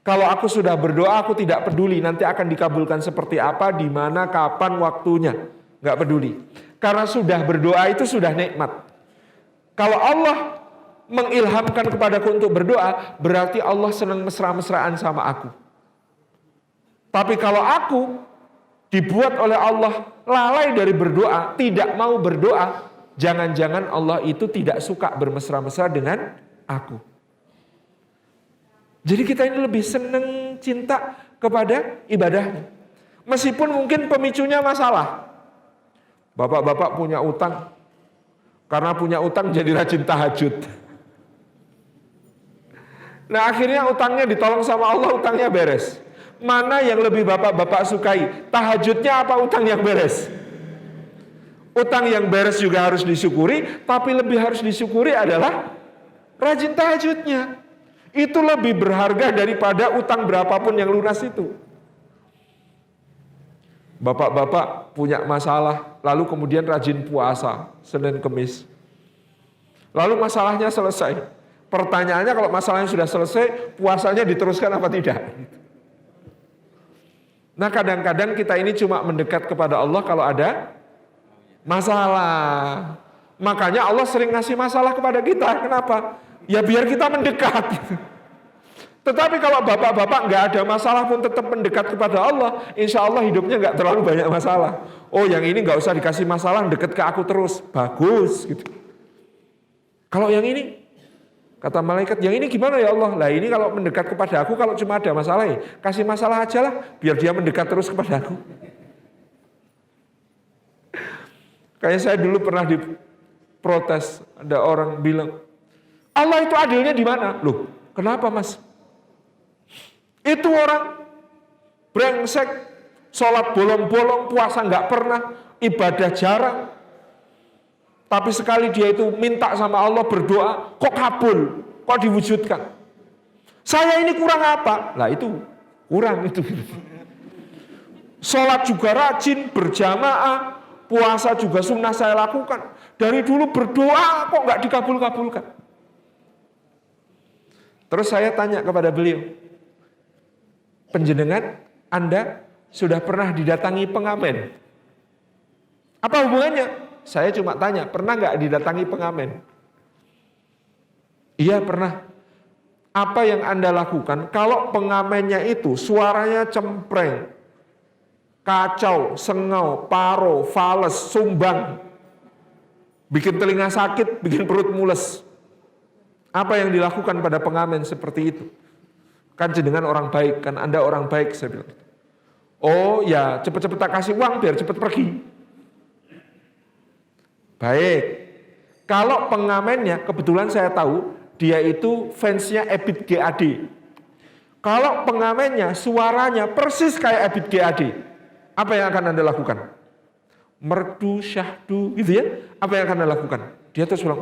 kalau aku sudah berdoa, aku tidak peduli nanti akan dikabulkan seperti apa, di mana, kapan, waktunya. Nggak peduli. Karena sudah berdoa itu sudah nikmat. Kalau Allah mengilhamkan kepadaku untuk berdoa, berarti Allah senang mesra-mesraan sama aku. Tapi kalau aku dibuat oleh Allah lalai dari berdoa, tidak mau berdoa, jangan-jangan Allah itu tidak suka bermesra-mesra dengan aku. Jadi kita ini lebih senang cinta kepada ibadahnya. Meskipun mungkin pemicunya masalah. Bapak-bapak punya utang. Karena punya utang jadi rajin tahajud. Nah akhirnya utangnya ditolong sama Allah, utangnya beres. Mana yang lebih bapak-bapak sukai? Tahajudnya apa utang yang beres? Utang yang beres juga harus disyukuri, tapi lebih harus disyukuri adalah rajin tahajudnya. Itu lebih berharga daripada utang berapapun yang lunas itu. Bapak-bapak punya masalah, lalu kemudian rajin puasa Senin Kemis. Lalu masalahnya selesai. Pertanyaannya kalau masalahnya sudah selesai, puasanya diteruskan apa tidak? Nah kadang-kadang kita ini cuma mendekat kepada Allah kalau ada masalah. Makanya Allah sering ngasih masalah kepada kita. Kenapa? Ya biar kita mendekat. Tetapi kalau bapak-bapak nggak ada masalah pun tetap mendekat kepada Allah, insya Allah hidupnya nggak terlalu banyak masalah. Oh yang ini nggak usah dikasih masalah, deket ke aku terus, bagus gitu. Kalau yang ini, kata malaikat, yang ini gimana ya Allah? Lah ini kalau mendekat kepada aku, kalau cuma ada masalah ya, kasih masalah aja lah, biar dia mendekat terus kepada aku. Kayak saya dulu pernah diprotes, ada orang bilang, Allah itu adilnya di mana? Loh, kenapa mas? Itu orang brengsek, sholat bolong-bolong, puasa nggak pernah, ibadah jarang. Tapi sekali dia itu minta sama Allah berdoa, kok kabul, kok diwujudkan. Saya ini kurang apa? Lah itu, kurang itu. Sholat juga rajin, berjamaah, puasa juga sunnah saya lakukan. Dari dulu berdoa kok nggak dikabul-kabulkan. Terus saya tanya kepada beliau, penjenengan Anda sudah pernah didatangi pengamen? Apa hubungannya? Saya cuma tanya, pernah nggak didatangi pengamen? Iya pernah. Apa yang Anda lakukan kalau pengamennya itu suaranya cempreng, kacau, sengau, paro, fales, sumbang, bikin telinga sakit, bikin perut mules. Apa yang dilakukan pada pengamen seperti itu? Kan jenengan orang baik, kan Anda orang baik, saya bilang. Oh ya, cepet-cepet tak kasih uang biar cepet pergi. Baik. Kalau pengamennya, kebetulan saya tahu, dia itu fansnya Ebit GAD. Kalau pengamennya, suaranya persis kayak Ebit GAD. Apa yang akan Anda lakukan? Merdu, syahdu, gitu ya. Apa yang akan Anda lakukan? Dia terus bilang,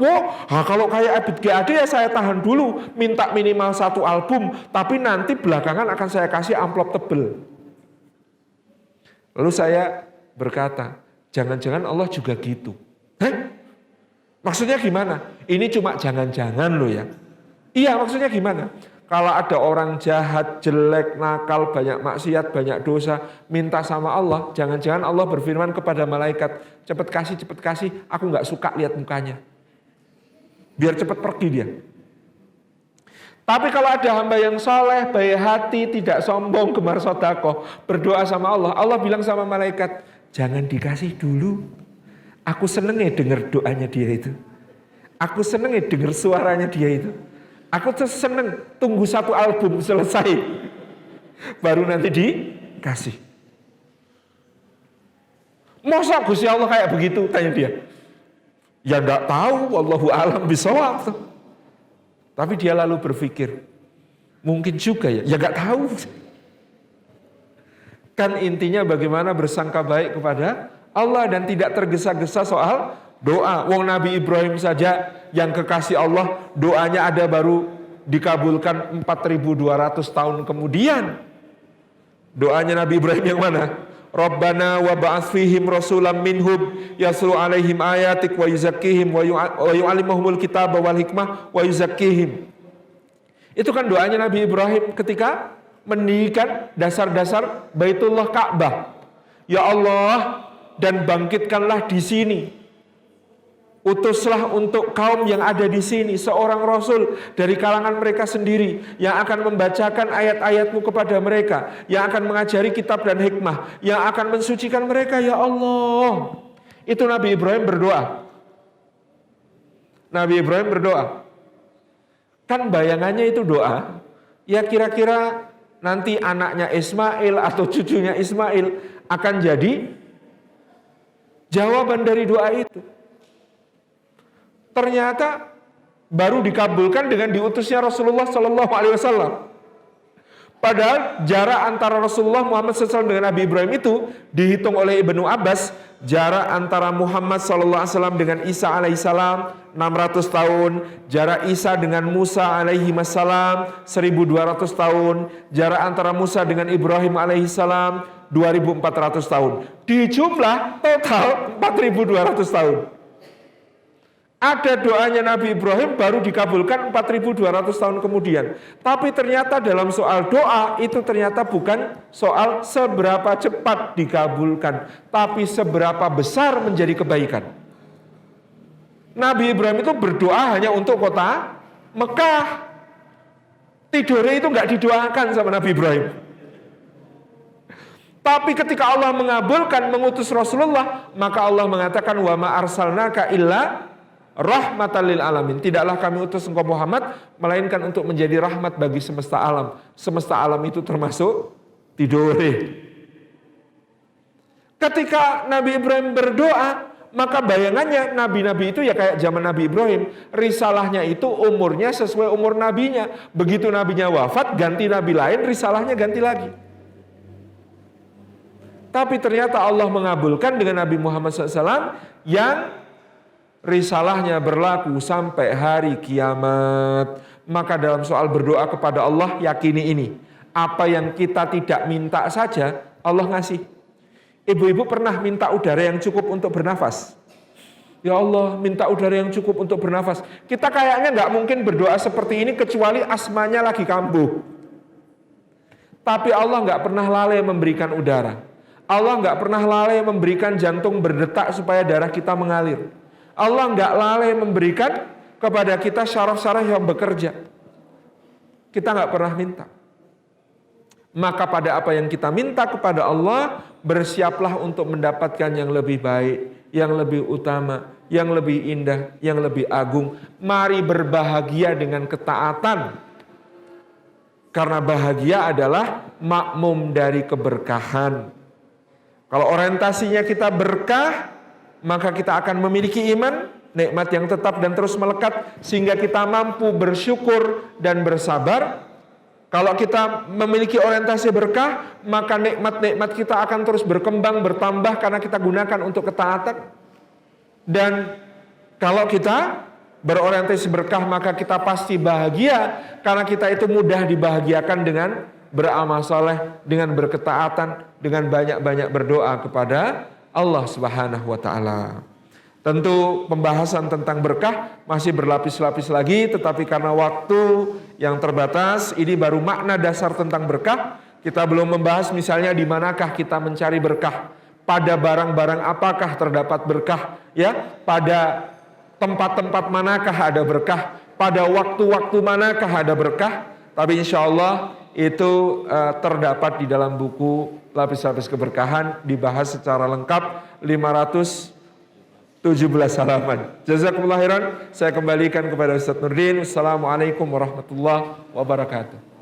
kalau kayak Ebit GAD ya saya tahan dulu, minta minimal 1 album, tapi nanti belakangan akan saya kasih amplop tebel. Lalu saya berkata, jangan-jangan Allah juga gitu. Maksudnya gimana? Ini cuma jangan-jangan loh ya. Iya, maksudnya gimana? Kalau ada orang jahat, jelek, nakal, banyak maksiat, banyak dosa, minta sama Allah, jangan-jangan Allah berfirman kepada malaikat, cepet kasih, aku nggak suka lihat mukanya. Biar cepet pergi dia. Tapi kalau ada hamba yang soleh, baik hati, tidak sombong, gemar sedekah, berdoa sama Allah, Allah bilang sama malaikat, jangan dikasih dulu. Aku seneng ya denger doanya dia itu. Aku seneng ya denger suaranya dia itu. Aku tuh seneng tunggu 1 album selesai. Baru nanti dikasih. Masa Gusti Allah kayak begitu? Tanya dia. Ya enggak tahu, wallahu alam bisawab. Tapi dia lalu berpikir, mungkin juga ya enggak tahu. Kan intinya bagaimana bersangka baik kepada Allah dan tidak tergesa-gesa soal doa. Wong Nabi Ibrahim saja yang kekasih Allah, doanya ada baru dikabulkan 4200 tahun kemudian. Doanya Nabi Ibrahim yang mana? Rabbana wa ba'ats fihim rasulam minhum yaslu alaihim ayatik wa yuzakkihim wa yu'allimuhumul kitaba wal hikmah wa yuzakkihim. Itu kan doanya Nabi Ibrahim ketika mendirikan dasar-dasar Baitullah Ka'bah. Ya Allah, dan bangkitkanlah di sini. Utuslah untuk kaum yang ada di sini seorang rasul dari kalangan mereka sendiri yang akan membacakan ayat-ayat-Mu kepada mereka, yang akan mengajari kitab dan hikmah, yang akan mensucikan mereka, ya Allah. Itu Nabi Ibrahim berdoa. Nabi Ibrahim berdoa. Kan bayangannya itu doa, ya kira-kira nanti anaknya Ismail atau cucunya Ismail akan jadi jawaban dari doa itu. Ternyata baru dikabulkan dengan diutusnya Rasulullah Sallallahu Alaihi Wasallam. Padahal jarak antara Rasulullah Muhammad SAW dengan Nabi Ibrahim itu dihitung oleh Ibnu Abbas, jarak antara Muhammad Sallallahu Alaihi Wasallam dengan Isa Alaihissalam 600 tahun, jarak Isa dengan Musa Alaihissalam 1200 tahun, jarak antara Musa dengan Ibrahim Alaihissalam 2400 tahun. Di jumlah total 4200 tahun. Ada doanya Nabi Ibrahim baru dikabulkan 4200 tahun kemudian. Tapi ternyata dalam soal doa itu ternyata bukan soal seberapa cepat dikabulkan, tapi seberapa besar menjadi kebaikan. Nabi Ibrahim itu berdoa hanya untuk kota Mekah. Tidurnya itu nggak didoakan sama Nabi Ibrahim. Tapi ketika Allah mengabulkan, mengutus Rasulullah, maka Allah mengatakan wa ma arsalnaka illa rahmatan lil alamin. Tidaklah kami utus engkau Muhammad melainkan untuk menjadi rahmat bagi semesta alam. Semesta alam itu termasuk tidore. Ketika Nabi Ibrahim berdoa, maka bayangannya nabi-nabi itu ya kayak zaman Nabi Ibrahim. Risalahnya itu umurnya sesuai umur nabinya. Begitu nabinya wafat, ganti nabi lain, risalahnya ganti lagi. Tapi ternyata Allah mengabulkan dengan Nabi Muhammad SAW yang risalahnya berlaku sampai hari kiamat. Maka dalam soal berdoa kepada Allah, yakini ini. Apa yang kita tidak minta saja, Allah ngasih. Ibu-ibu pernah minta udara yang cukup untuk bernafas? Ya Allah, minta udara yang cukup untuk bernafas. Kita kayaknya nggak mungkin berdoa seperti ini kecuali asmanya lagi kambuh. Tapi Allah nggak pernah lalai memberikan udara. Allah nggak pernah lalai memberikan jantung berdetak supaya darah kita mengalir. Allah nggak lalai memberikan kepada kita syaraf-syaraf yang bekerja. Kita nggak pernah minta. Maka pada apa yang kita minta kepada Allah, bersiaplah untuk mendapatkan yang lebih baik, yang lebih utama, yang lebih indah, yang lebih agung. Mari berbahagia dengan ketaatan. Karena bahagia adalah makmum dari keberkahan. Kalau orientasinya kita berkah, maka kita akan memiliki iman, nikmat yang tetap dan terus melekat, sehingga kita mampu bersyukur dan bersabar. Kalau kita memiliki orientasi berkah, maka nikmat-nikmat kita akan terus berkembang, bertambah karena kita gunakan untuk ketaatan. Dan kalau kita berorientasi berkah, maka kita pasti bahagia karena kita itu mudah dibahagiakan dengan beramal soleh, dengan berketaatan, dengan banyak-banyak berdoa kepada Allah Subhanahu wa Ta'ala. Tentu pembahasan tentang berkah masih berlapis-lapis lagi, tetapi karena waktu yang terbatas, ini baru makna dasar tentang berkah. Kita belum membahas misalnya di manakah kita mencari berkah, pada barang-barang apakah terdapat berkah, ya, pada tempat-tempat manakah ada berkah, pada waktu-waktu manakah ada berkah. Tapi insya Allah itu terdapat di dalam buku Lapis-Lapis Keberkahan, dibahas secara lengkap 517 halaman. Jazakumullah khairan. Saya kembalikan kepada Ustaz Nurdin. Assalamualaikum warahmatullahi wabarakatuh.